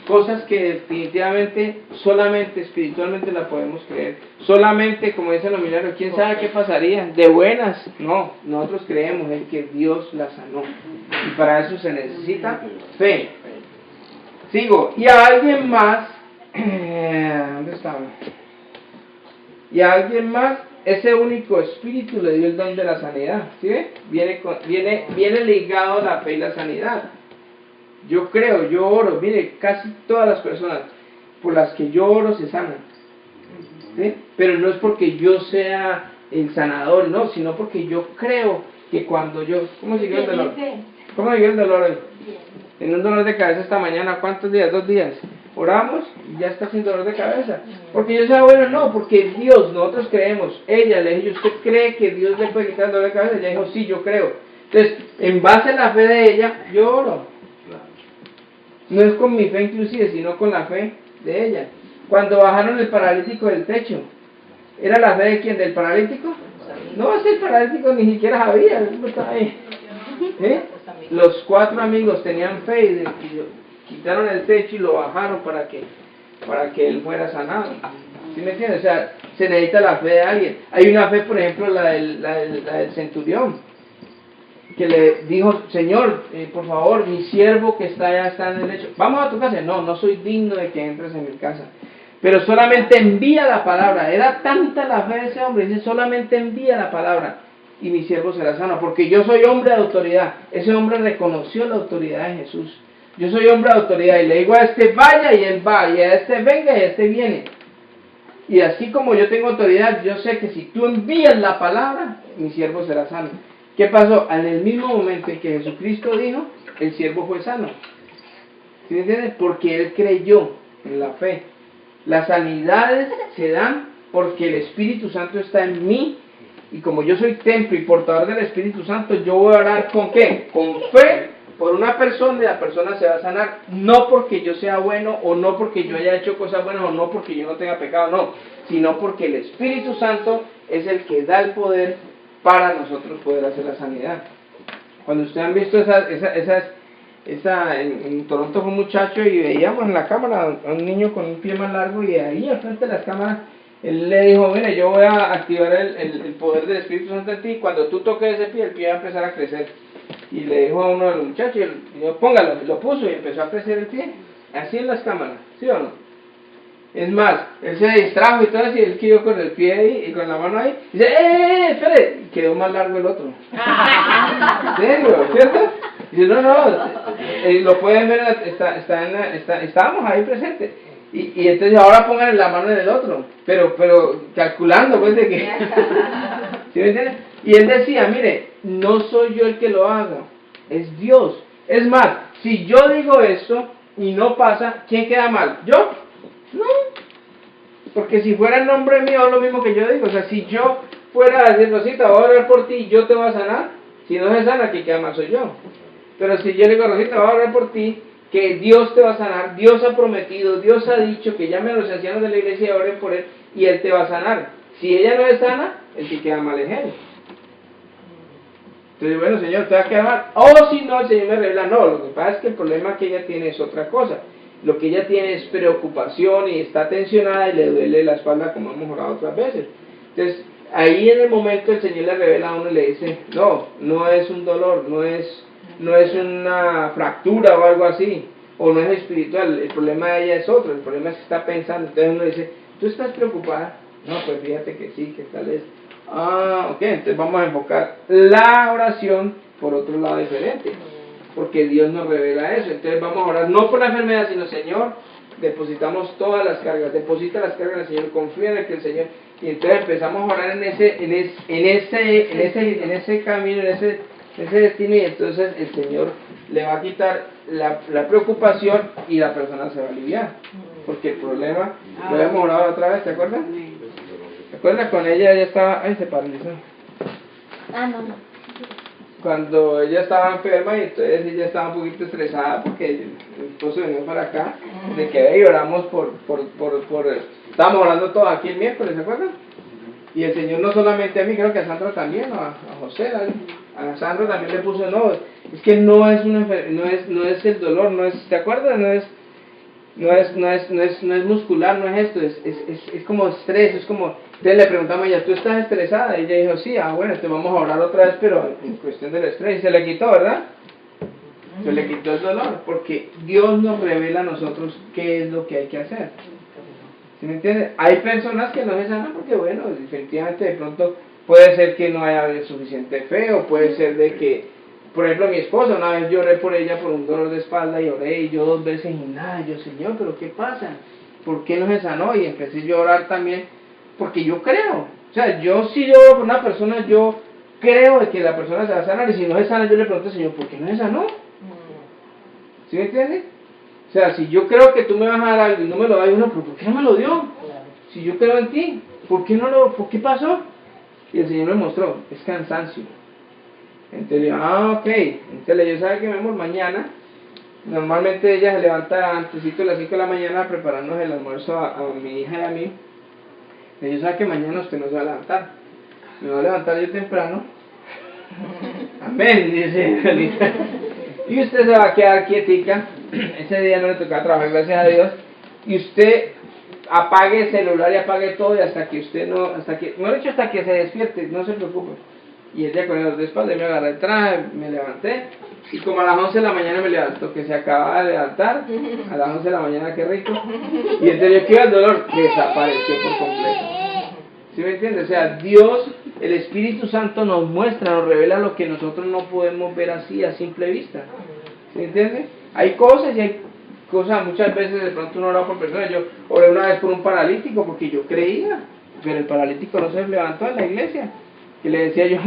Cosas que definitivamente solamente espiritualmente la podemos creer. Solamente, como dicen los milagros, ¿quién sabe qué pasaría? De buenas, no, nosotros creemos en que Dios la sanó. Y para eso se necesita fe. Sigo, y a alguien más, ¿dónde estaba? Y a alguien más, ese único espíritu le dio el don de la sanidad, ¿sí ve? Viene ligado a la fe y la sanidad. Yo creo, yo oro, mire, casi todas las personas por las que yo oro se sanan, ¿sí? Pero no es porque yo sea el sanador, no, sino porque yo creo que cuando yo... ¿Cómo siguió el dolor? ¿Cómo siguió el dolor hoy? Tenía un dolor de cabeza esta mañana, ¿cuántos días? 2 días. Oramos y ya está sin dolor de cabeza. Porque yo sea bueno, no, porque Dios, nosotros creemos. Ella le dije, ¿usted cree que Dios le puede quitar el dolor de cabeza? Ella dijo, sí, yo creo. Entonces, en base a la fe de ella, yo oro. No es con mi fe inclusive, sino con la fe de ella. Cuando bajaron el paralítico del techo, ¿era la fe de quién? ¿Del paralítico? No, ese paralítico ni siquiera sabía, estaba ahí. ¿Eh? Los 4 amigos tenían fe y quitaron el techo y lo bajaron para que él fuera sanado. ¿Sí me entiendes? O sea, se necesita la fe de alguien. Hay una fe, por ejemplo, la del centurión, que le dijo, Señor, por favor, mi siervo que está allá está en el lecho. Vamos a tu casa. No soy digno de que entres en mi casa. Pero solamente envía la palabra. Era tanta la fe de ese hombre, dice, solamente envía la palabra y mi siervo será sano, porque yo soy hombre de autoridad. Ese hombre reconoció la autoridad de Jesús. Yo soy hombre de autoridad y le digo a este vaya y él va, y a este venga y a este viene. Y así como yo tengo autoridad, yo sé que si tú envías la palabra, mi siervo será sano. ¿Qué pasó? En el mismo momento en que Jesucristo dijo, el siervo fue sano. ¿Sí me entiendes? Porque él creyó en la fe. Las sanidades se dan porque el Espíritu Santo está en mí. Y como yo soy templo y portador del Espíritu Santo, yo voy a orar ¿con qué? Con fe por una persona, y la persona se va a sanar. No porque yo sea bueno, o no porque yo haya hecho cosas buenas, o no porque yo no tenga pecado, no. Sino porque el Espíritu Santo es el que da el poder para nosotros poder hacer la sanidad. Cuando ustedes han visto en Toronto fue un muchacho y veíamos en la cámara a un niño con un pie más largo y ahí al frente de las cámaras él le dijo, mire, yo voy a activar el poder del Espíritu Santo en ti y cuando tú toques ese pie, el pie va a empezar a crecer. Y le dijo a uno de los muchachos, y dijo, póngalo, lo puso y empezó a crecer el pie, así en las cámaras, ¿sí o no? Es más, él se distrajo y todo eso y él quedó con el pie ahí y con la mano ahí y dice, espere, y quedó más largo el otro. ¿En serio? ¿Cierto? Y dice, no, lo pueden ver, estábamos ahí presentes. Y entonces ahora pongan la mano en el otro, pero calculando pues de que, ¿sí me entiendes? Y él decía, mire, no soy yo el que lo haga, es Dios. Es más, si yo digo esto y no pasa, ¿quién queda mal? ¿Yo? No, porque si fuera el nombre mío es lo mismo que yo digo, o sea, si yo fuera a decir, Rosita, voy a orar por ti y yo te voy a sanar, si no se sana, quien queda mal soy yo. Pero si yo le digo, Rosita, voy a orar por ti, que Dios te va a sanar, Dios ha prometido, Dios ha dicho que llame a los ancianos de la iglesia y oren por él y él te va a sanar. Si ella no es sana, el que queda mal es él. Entonces, bueno, Señor, te va a quedar mal. O si no, el Señor me revela, no, lo que pasa es que el problema que ella tiene es otra cosa. Lo que ella tiene es preocupación y está tensionada y le duele la espalda como hemos orado otras veces. Entonces, ahí en el momento el Señor le revela a uno y le dice, no es un dolor, no es una fractura o algo así, o no es espiritual, el problema de ella es otro, el problema es que está pensando. Entonces uno dice, ¿tú estás preocupada? No, pues fíjate que sí, que tal vez. Ok, entonces vamos a enfocar la oración por otro lado diferente, porque Dios nos revela eso. Entonces vamos a orar no por la enfermedad, sino Señor, depositamos todas las cargas, deposita las cargas en el Señor, confía en el que el Señor, y entonces empezamos a orar en ese camino, en ese destino, y entonces el Señor le va a quitar la preocupación y la persona se va a aliviar, porque el problema, lo habíamos orado otra vez, ¿te acuerdas? ¿Te acuerdas? Con ella estaba, se paralizó. No. Cuando ella estaba enferma y entonces ella estaba un poquito estresada porque el esposo venía para acá, de que oramos estábamos orando todos aquí el miércoles, ¿se acuerdan? Y el Señor no solamente a mí, creo que a Sandra también, a José, a Sandra también le puso, es que no es el dolor, ¿te acuerdas? No es muscular, no es esto, es como estrés, es como, entonces le preguntamos a ella, ¿tú estás estresada? Y ella dijo, sí, bueno, entonces vamos a orar otra vez, pero en cuestión del estrés, y se le quitó, ¿verdad? Se le quitó el dolor, porque Dios nos revela a nosotros qué es lo que hay que hacer. ¿Sí me entiendes? Hay personas que no se sanan porque, bueno, definitivamente de pronto puede ser que no haya suficiente fe, o puede ser de que, por ejemplo, mi esposa, una vez lloré por ella por un dolor de espalda y oré, y yo 2 veces y nada, yo, Señor, ¿pero qué pasa? ¿Por qué no se sanó? Y empecé yo a orar también, porque yo creo, o sea, yo si yo oro por una persona, yo creo de que la persona se va a sanar, y si no se sana, yo le pregunto, Señor, ¿por qué no se sanó? ¿Sí me entiendes? O sea, si yo creo que tú me vas a dar algo y no me lo das, uno, ¿pero por qué no me lo dio? Si yo creo en ti, ¿por qué pasó? Y el Señor me mostró, es cansancio. Entonces yo, ok. Entonces yo sabía que mi amor, mañana, normalmente ella se levanta antesito de las 5 de la mañana a prepararnos el almuerzo a mi hija y a mí. Y yo sabía que mañana usted no se va a levantar. Me voy a levantar yo temprano. Amén, dice Anita. Y usted se va a quedar quietica. Ese día no le tocaba trabajar, gracias a Dios. Y usted apague el celular y apague todo, y hasta que se despierte, no se preocupe. Y el día con el dolor de espalda me agarré el traje, me levanté, y como a las 11 de la mañana me levantó, que se acababa de levantar, a las 11 de la mañana, qué rico, y entonces yo, ¿qué el dolor? Desapareció por completo. ¿Sí me entiendes? O sea, Dios, el Espíritu Santo nos muestra, nos revela lo que nosotros no podemos ver así a simple vista. ¿Sí me entiendes? Hay cosas y hay cosas, muchas veces de pronto uno ora por personas. Yo oré una vez por un paralítico porque yo creía, pero el paralítico no se levantó en la iglesia. Que le decía yo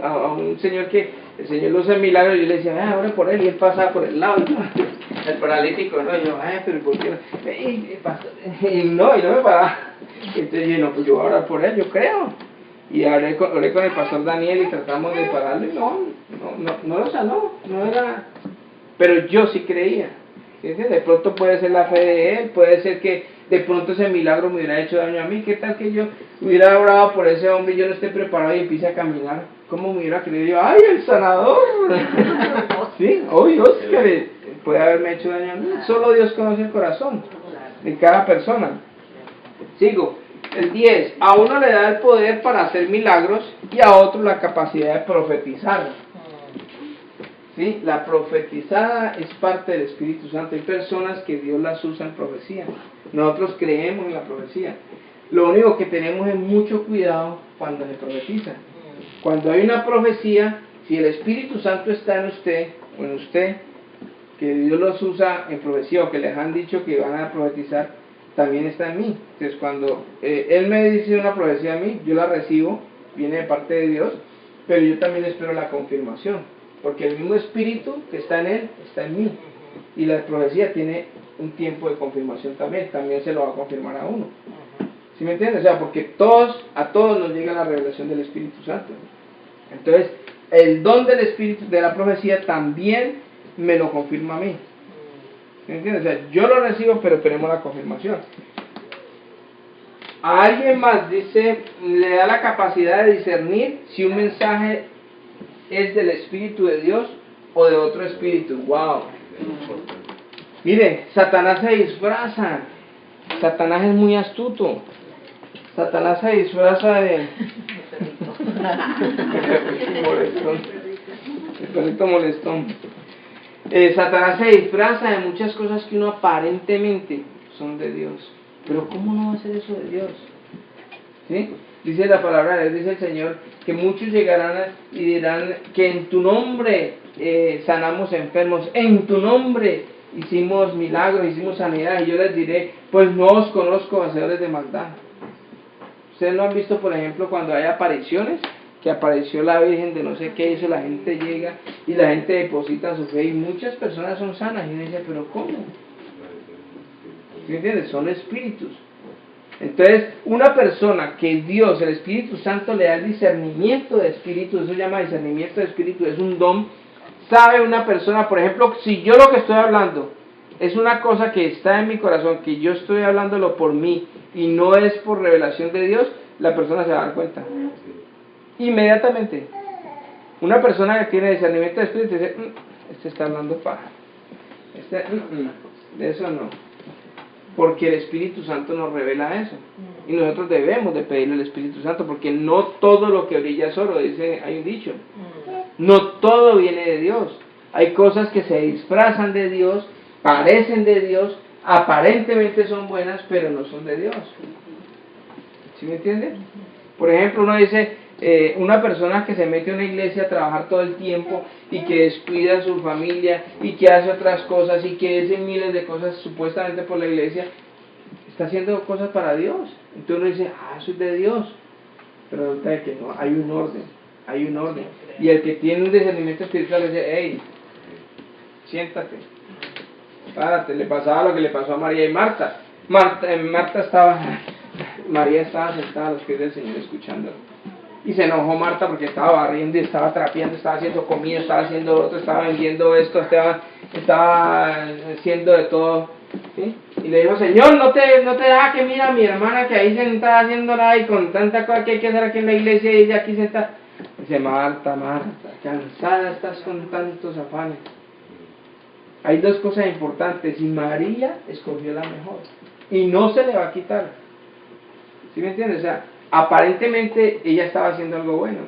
a un señor que el Señor lo usa en milagros, y yo le decía, ore por él, y él pasaba por el lado, el paralítico, ¿no? Y yo, pero ¿por qué no? Y no me paraba. Entonces yo, no, pues yo voy a orar por él, yo creo. Y oré con el pastor Daniel y tratamos de pararlo, y no lo sanó, no era. Pero yo sí creía. ¿Sí? De pronto puede ser la fe de él, puede ser que de pronto ese milagro me hubiera hecho daño a mí. ¿Qué tal que yo hubiera orado por ese hombre y yo no esté preparado y empiece a caminar ¿Cómo me hubiera querido yo? ¡Ay, el sanador! Sí, obvio, Oscar, puede haberme hecho daño a mí. Solo Dios conoce el corazón de cada persona. Sigo. El 10. A uno le da el poder para hacer milagros y a otro la capacidad de profetizar. ¿Sí? La profetizada es parte del Espíritu Santo. Hay personas que Dios las usa en profecía. Nosotros creemos en la profecía. Lo único que tenemos es mucho cuidado cuando se profetiza. Cuando hay una profecía, si el Espíritu Santo está en usted o en usted, que Dios los usa en profecía o que les han dicho que van a profetizar, también está en mí. Entonces cuando Él me dice una profecía a mí, yo la recibo, viene de parte de Dios, pero yo también espero la confirmación, porque el mismo Espíritu que está en Él, está en mí. Y la profecía tiene un tiempo de confirmación también se lo va a confirmar a uno. ¿Sí me entiendes? O sea, porque a todos nos llega la revelación del Espíritu Santo. Entonces, el don del Espíritu, de la profecía, también me lo confirma a mí. ¿Sí me entiendes? O sea, yo lo recibo, pero esperemos la confirmación. A alguien más, dice, le da la capacidad de discernir si un mensaje es del Espíritu de Dios o de otro espíritu. ¡Wow! Mire, Satanás se disfraza. Satanás es muy astuto. Satanás se disfraza de... El perrito molestón. Satanás se disfraza de muchas cosas que uno aparentemente son de Dios. Pero ¿cómo no va a ser eso de Dios? ¿Sí? Dice la palabra de Dios, dice el Señor, que muchos llegarán y dirán que en tu nombre sanamos enfermos, en tu nombre hicimos milagros, hicimos sanidad, y yo les diré, pues no os conozco, hacedores de maldad. Ustedes lo han visto, por ejemplo, cuando hay apariciones, que apareció la Virgen de no sé qué hizo, la gente llega y la gente deposita su fe y muchas personas son sanas y uno dice, pero ¿cómo? ¿Sí me entiendes? Son espíritus. Entonces, una persona que Dios, el Espíritu Santo, le da el discernimiento de espíritu, eso se llama discernimiento de espíritu, es un don. Sabe una persona, por ejemplo, si yo lo que estoy hablando es una cosa que está en mi corazón, que yo estoy hablándolo por mí y no es por revelación de Dios, la persona se va a dar cuenta. Inmediatamente. Una persona que tiene discernimiento de espíritu dice, este está hablando paja. De eso no. Porque el Espíritu Santo nos revela eso. Y nosotros debemos de pedirle al Espíritu Santo, porque no todo lo que brilla es oro, dice, hay un dicho. No todo viene de Dios. Hay cosas que se disfrazan de Dios, parecen de Dios, aparentemente son buenas, pero no son de Dios. ¿Sí me entiende? Por ejemplo, uno dice, una persona que se mete a una iglesia a trabajar todo el tiempo y que descuida a su familia y que hace otras cosas y que hace miles de cosas supuestamente por la iglesia, está haciendo cosas para Dios. Entonces uno dice, eso es de Dios. Pero resulta que no, hay un orden, hay un orden. Y el que tiene un discernimiento espiritual dice, hey, siéntate, párate. Le pasaba lo que le pasó a María y Marta. María estaba sentada a los pies del Señor escuchándolo. Y se enojó Marta porque estaba barriendo y estaba trapeando, estaba haciendo comida, estaba haciendo lo otro, estaba vendiendo esto, estaba haciendo de todo. ¿Sí? Y le dijo, Señor, no te da que mira a mi hermana que ahí sentada haciendo nada y con tanta cosa que hay que hacer aquí en la iglesia y ella aquí sentada. Dice, Marta, cansada estás con tantos afanes. Hay dos cosas importantes y María escogió la mejor y no se le va a quitar. ¿Sí me entiendes? O sea, aparentemente ella estaba haciendo algo bueno.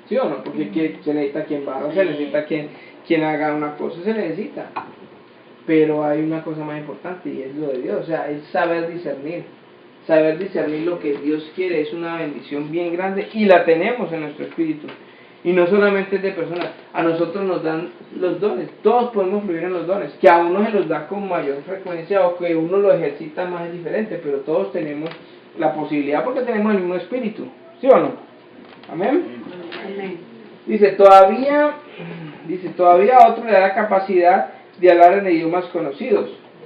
¿Sí o no? Porque se necesita quien barra, se necesita quien haga una cosa, se necesita. Pero hay una cosa más importante y es lo de Dios. O sea, es saber discernir. Saber discernir lo que Dios quiere es una bendición bien grande y la tenemos en nuestro espíritu. Y no solamente es de personas, a nosotros nos dan los dones, todos podemos fluir en los dones, que a uno se los da con mayor frecuencia o que uno lo ejercita más es diferente, pero todos tenemos la posibilidad porque tenemos el mismo espíritu, ¿sí o no? Amén. Amén. Dice, todavía a otro le da la capacidad de hablar en idiomas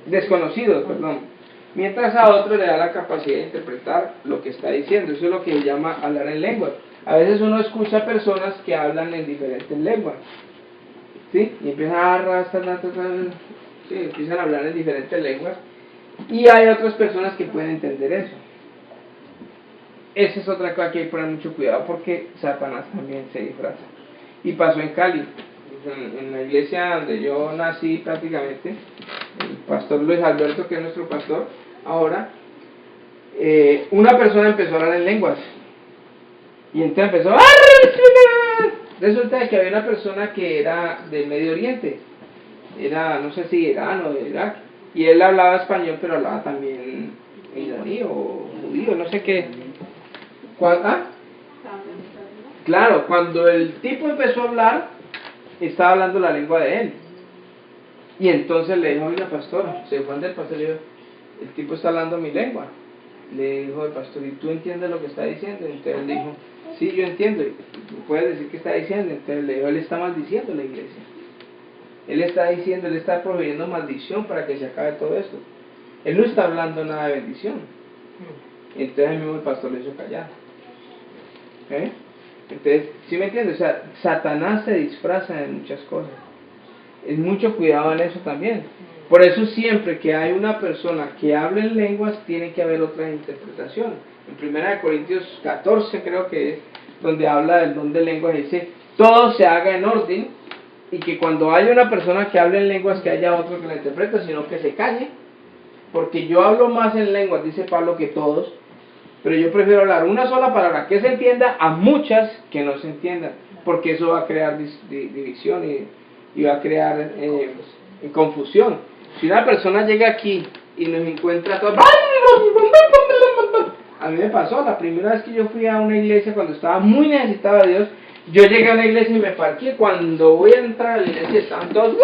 desconocidos, mientras a otro le da la capacidad de interpretar lo que está diciendo. Eso es lo que se llama hablar en lenguas. A veces uno escucha personas que hablan en diferentes lenguas, ¿sí? Y empiezan a hablar en diferentes lenguas, y hay otras personas que pueden entender eso. esa es otra cosa que hay que poner mucho cuidado porque Satanás también se disfraza. Y pasó en Cali, en la iglesia donde yo nací prácticamente, el pastor Luis Alberto, que es nuestro pastor ahora, una persona empezó a hablar en lenguas. Y entonces empezó, resulta que había una persona que era del Medio Oriente, era, no sé si Irán o de Irak, y él hablaba español, pero hablaba también iraní o judío, no sé qué. Claro, cuando el tipo empezó a hablar, estaba hablando la lengua de él. Y entonces le dijo a la pastora, se fue del pastor y le dijo, el tipo está hablando mi lengua. Le dijo el pastor, ¿y tú entiendes lo que está diciendo? Y entonces él dijo, sí, yo entiendo. ¿Y puedes decir qué está diciendo? Entonces le dijo, él está maldiciendo la iglesia. Él está diciendo, él está proveyendo maldición para que se acabe todo esto. Él no está hablando nada de bendición. Y entonces el mismo pastor le hizo callar. Entonces, ¿sí me entiendes? O sea, Satanás se disfraza de muchas cosas. Es mucho cuidado en eso también. Por eso siempre que hay una persona que habla en lenguas, tiene que haber otra interpretación. En 1 Corintios 14 creo que es, donde habla del don de lenguas, dice, todo se haga en orden, y que cuando haya una persona que hable en lenguas, que haya otro que la interprete, sino que se calle. Porque yo hablo más en lenguas, dice Pablo, que todos, pero yo prefiero hablar una sola palabra que se entienda a muchas que no se entiendan, porque eso va a crear división y va a crear confusión. Si una persona llega aquí y nos encuentra todos, a mí me pasó la primera vez que yo fui a una iglesia cuando estaba muy necesitado de Dios. Yo llegué a una iglesia y me parqué. Cuando voy a entrar a la iglesia estaban todos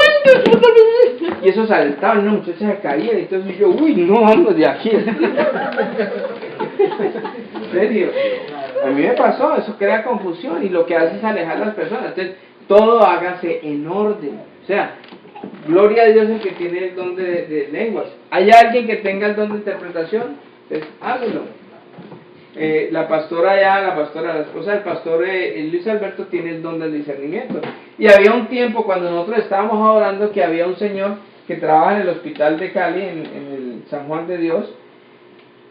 y eso saltaban, no, muchachos se caían. Entonces yo, uy, no, vamos de aquí. En serio, a mí me pasó, eso crea confusión y lo que hace es alejar a las personas. Entonces todo hágase en orden. O sea, gloria a Dios el que tiene el don de lenguas. ¿Hay alguien que tenga el don de interpretación? Pues hágalo. La pastora allá, la esposa del pastor Luis Alberto tiene el don del discernimiento. Y había un tiempo cuando nosotros estábamos orando que había un señor que trabaja en el hospital de Cali, en el San Juan de Dios,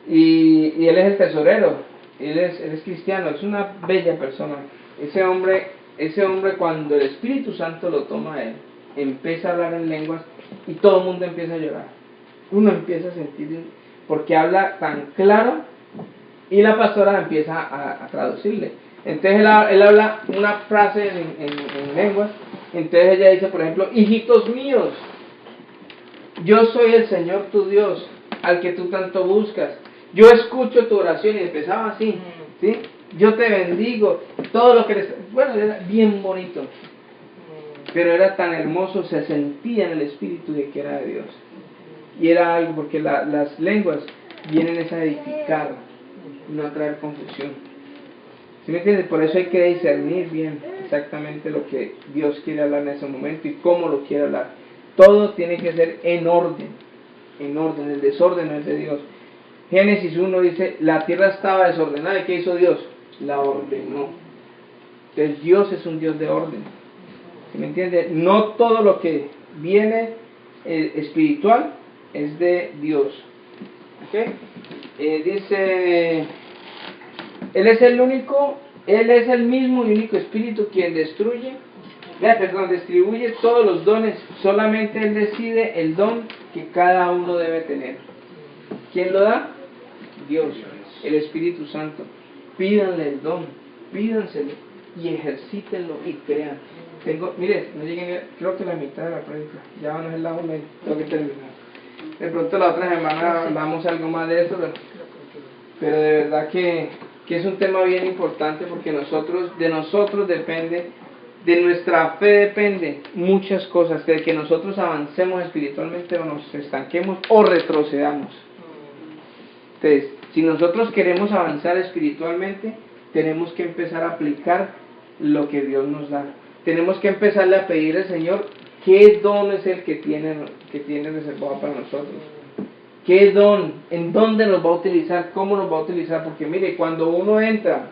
y él es el tesorero, él es cristiano, es una bella persona. Ese hombre cuando el Espíritu Santo lo toma a él, empieza a hablar en lenguas y todo el mundo empieza a llorar. Uno empieza a sentir, porque habla tan claro. Y la pastora empieza a traducirle. Entonces él habla una frase en lenguas. Entonces ella dice, por ejemplo, hijitos míos, yo soy el Señor tu Dios, al que tú tanto buscas. Yo escucho tu oración. Y empezaba así, ¿sí? Yo te bendigo. Todo lo que les... Bueno, era bien bonito. Pero era tan hermoso, se sentía en el espíritu de que era de Dios. Y era algo, porque las lenguas vienen a edificar, no a traer confusión. ¿Sí me entiendes? Por eso hay que discernir bien exactamente lo que Dios quiere hablar en ese momento y cómo lo quiere hablar. Todo tiene que ser en orden, el desorden no es de Dios. Génesis 1 dice, la tierra estaba desordenada, ¿y qué hizo Dios? La ordenó. Entonces Dios es un Dios de orden. ¿Sí me entiendes? No todo lo que viene espiritual es de Dios. ¿Ok? Dice, Él es el mismo y único Espíritu quien distribuye todos los dones. Solamente Él decide el don que cada uno debe tener. ¿Quién lo da? Dios, el Espíritu Santo. Pídanle el don, pídanselo y ejercítenlo y crean. Mire, no lleguen, creo que la mitad de la prédica, ya no es el lado medio, tengo que terminar. De pronto la otra semana hablamos algo más de esto, pero de verdad que es un tema bien importante porque de nosotros depende, de nuestra fe depende muchas cosas, de que nosotros avancemos espiritualmente o nos estanquemos o retrocedamos. Entonces, si nosotros queremos avanzar espiritualmente, tenemos que empezar a aplicar lo que Dios nos da. Tenemos que empezarle a pedir al Señor qué don es el que tiene reservado para nosotros. ¿Qué don? ¿En dónde nos va a utilizar? ¿Cómo nos va a utilizar? Porque mire, cuando uno entra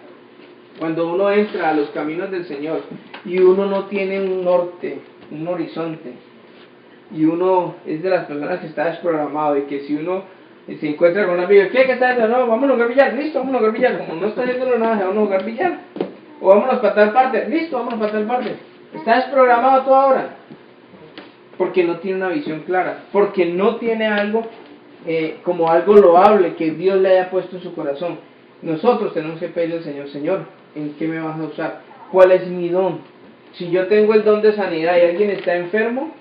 a los caminos del Señor y uno no tiene un norte, un horizonte, y uno es de las personas que está desprogramado y que si uno y se encuentra con un amigo, ¿qué está haciendo? No, vamos a jugar billar, listo, vamos a jugar billar. Como no está haciendo nada, vamos a jugar billar. O vámonos para tal parte, listo, vámonos para tal parte. Está desprogramado toda hora. Porque no tiene una visión clara, porque no tiene algo como algo loable que Dios le haya puesto en su corazón. Nosotros tenemos que pedirle al Señor, Señor, ¿en qué me vas a usar? ¿Cuál es mi don? Si yo tengo el don de sanidad y alguien está enfermo,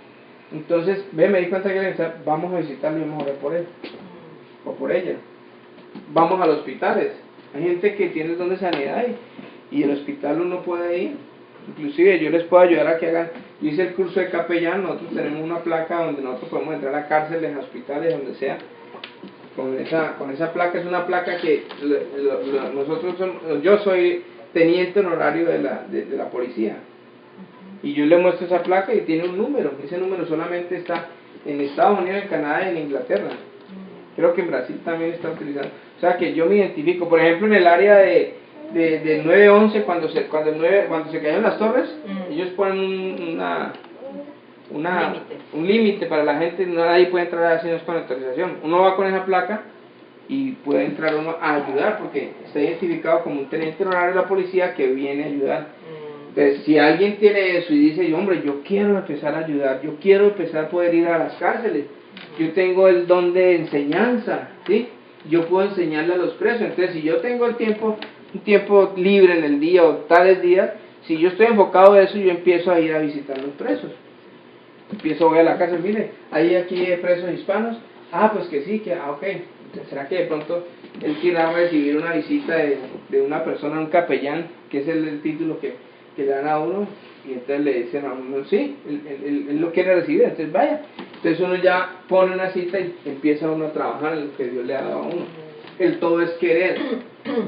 entonces, me di cuenta que vamos a visitarlo y vamos a orar por él, o por ella. Vamos a los hospitales. Hay gente que tiene el don de sanidad y el hospital uno puede ir. Inclusive yo les puedo ayudar a que hagan, yo hice el curso de capellán, nosotros tenemos una placa donde nosotros podemos entrar a cárceles, a hospitales, donde sea. Con esa placa, es una placa que yo soy teniente honorario de la policía. Y yo le muestro esa placa y tiene un número. Ese número solamente está en Estados Unidos, en Canadá y en Inglaterra. Creo que en Brasil también está utilizando. O sea que yo me identifico, por ejemplo, en el área de 911, cuando se cayeron las torres, ellos ponen un límite para la gente, nadie puede entrar así, no es con autorización. Uno va con esa placa y puede entrar uno a ayudar, porque está identificado como un teniente honorario de la policía que viene a ayudar. Entonces, si alguien tiene eso y dice, hombre, yo quiero empezar a ayudar, yo quiero empezar a poder ir a las cárceles, yo tengo el don de enseñanza, ¿sí? Yo puedo enseñarle a los presos. Entonces, si yo tengo un tiempo libre en el día o tales días, si yo estoy enfocado en eso, yo empiezo a ir a visitar los presos. Voy a la cárcel, mire, hay aquí presos hispanos, pues que sí, ok. ¿Será que de pronto él quiera recibir una visita de una persona, un capellán, que es el título que le dan a uno? Y entonces le dicen a uno, sí, él lo quiere recibir, entonces vaya. Entonces uno ya pone una cita y empieza uno a trabajar en lo que Dios le ha dado a uno. El todo es querer.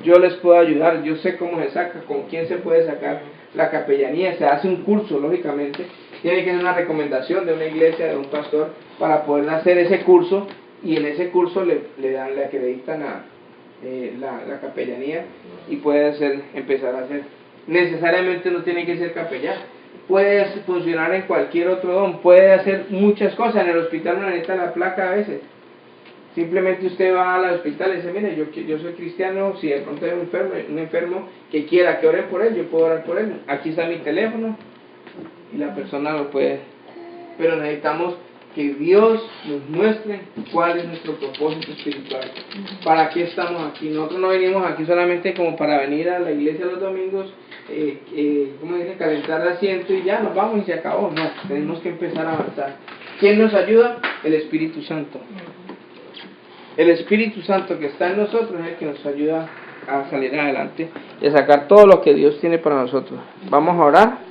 Yo les puedo ayudar, yo sé cómo se saca, con quién se puede sacar la capellanía. Se hace un curso, lógicamente. Tiene que ser una recomendación de una iglesia, de un pastor, para poder hacer ese curso. Y en ese curso le acreditan la capellanía y puede empezar a hacer. Necesariamente no tiene que ser capellán. Puede funcionar en cualquier otro don, puede hacer muchas cosas. En el hospital no necesita la placa a veces. Simplemente usted va al hospital y dice, mire, yo soy cristiano, si de pronto hay un enfermo que quiera que oren por él, yo puedo orar por él. Aquí está mi teléfono y la persona lo puede. Pero necesitamos que Dios nos muestre cuál es nuestro propósito espiritual. ¿Para qué estamos aquí? Nosotros no venimos aquí solamente como para venir a la iglesia los domingos, como dice, calentar el asiento y ya nos vamos y se acabó. No, tenemos que empezar a avanzar. ¿Quién nos ayuda? El Espíritu Santo. El Espíritu Santo que está en nosotros es el que nos ayuda a salir adelante y a sacar todo lo que Dios tiene para nosotros. Vamos a orar.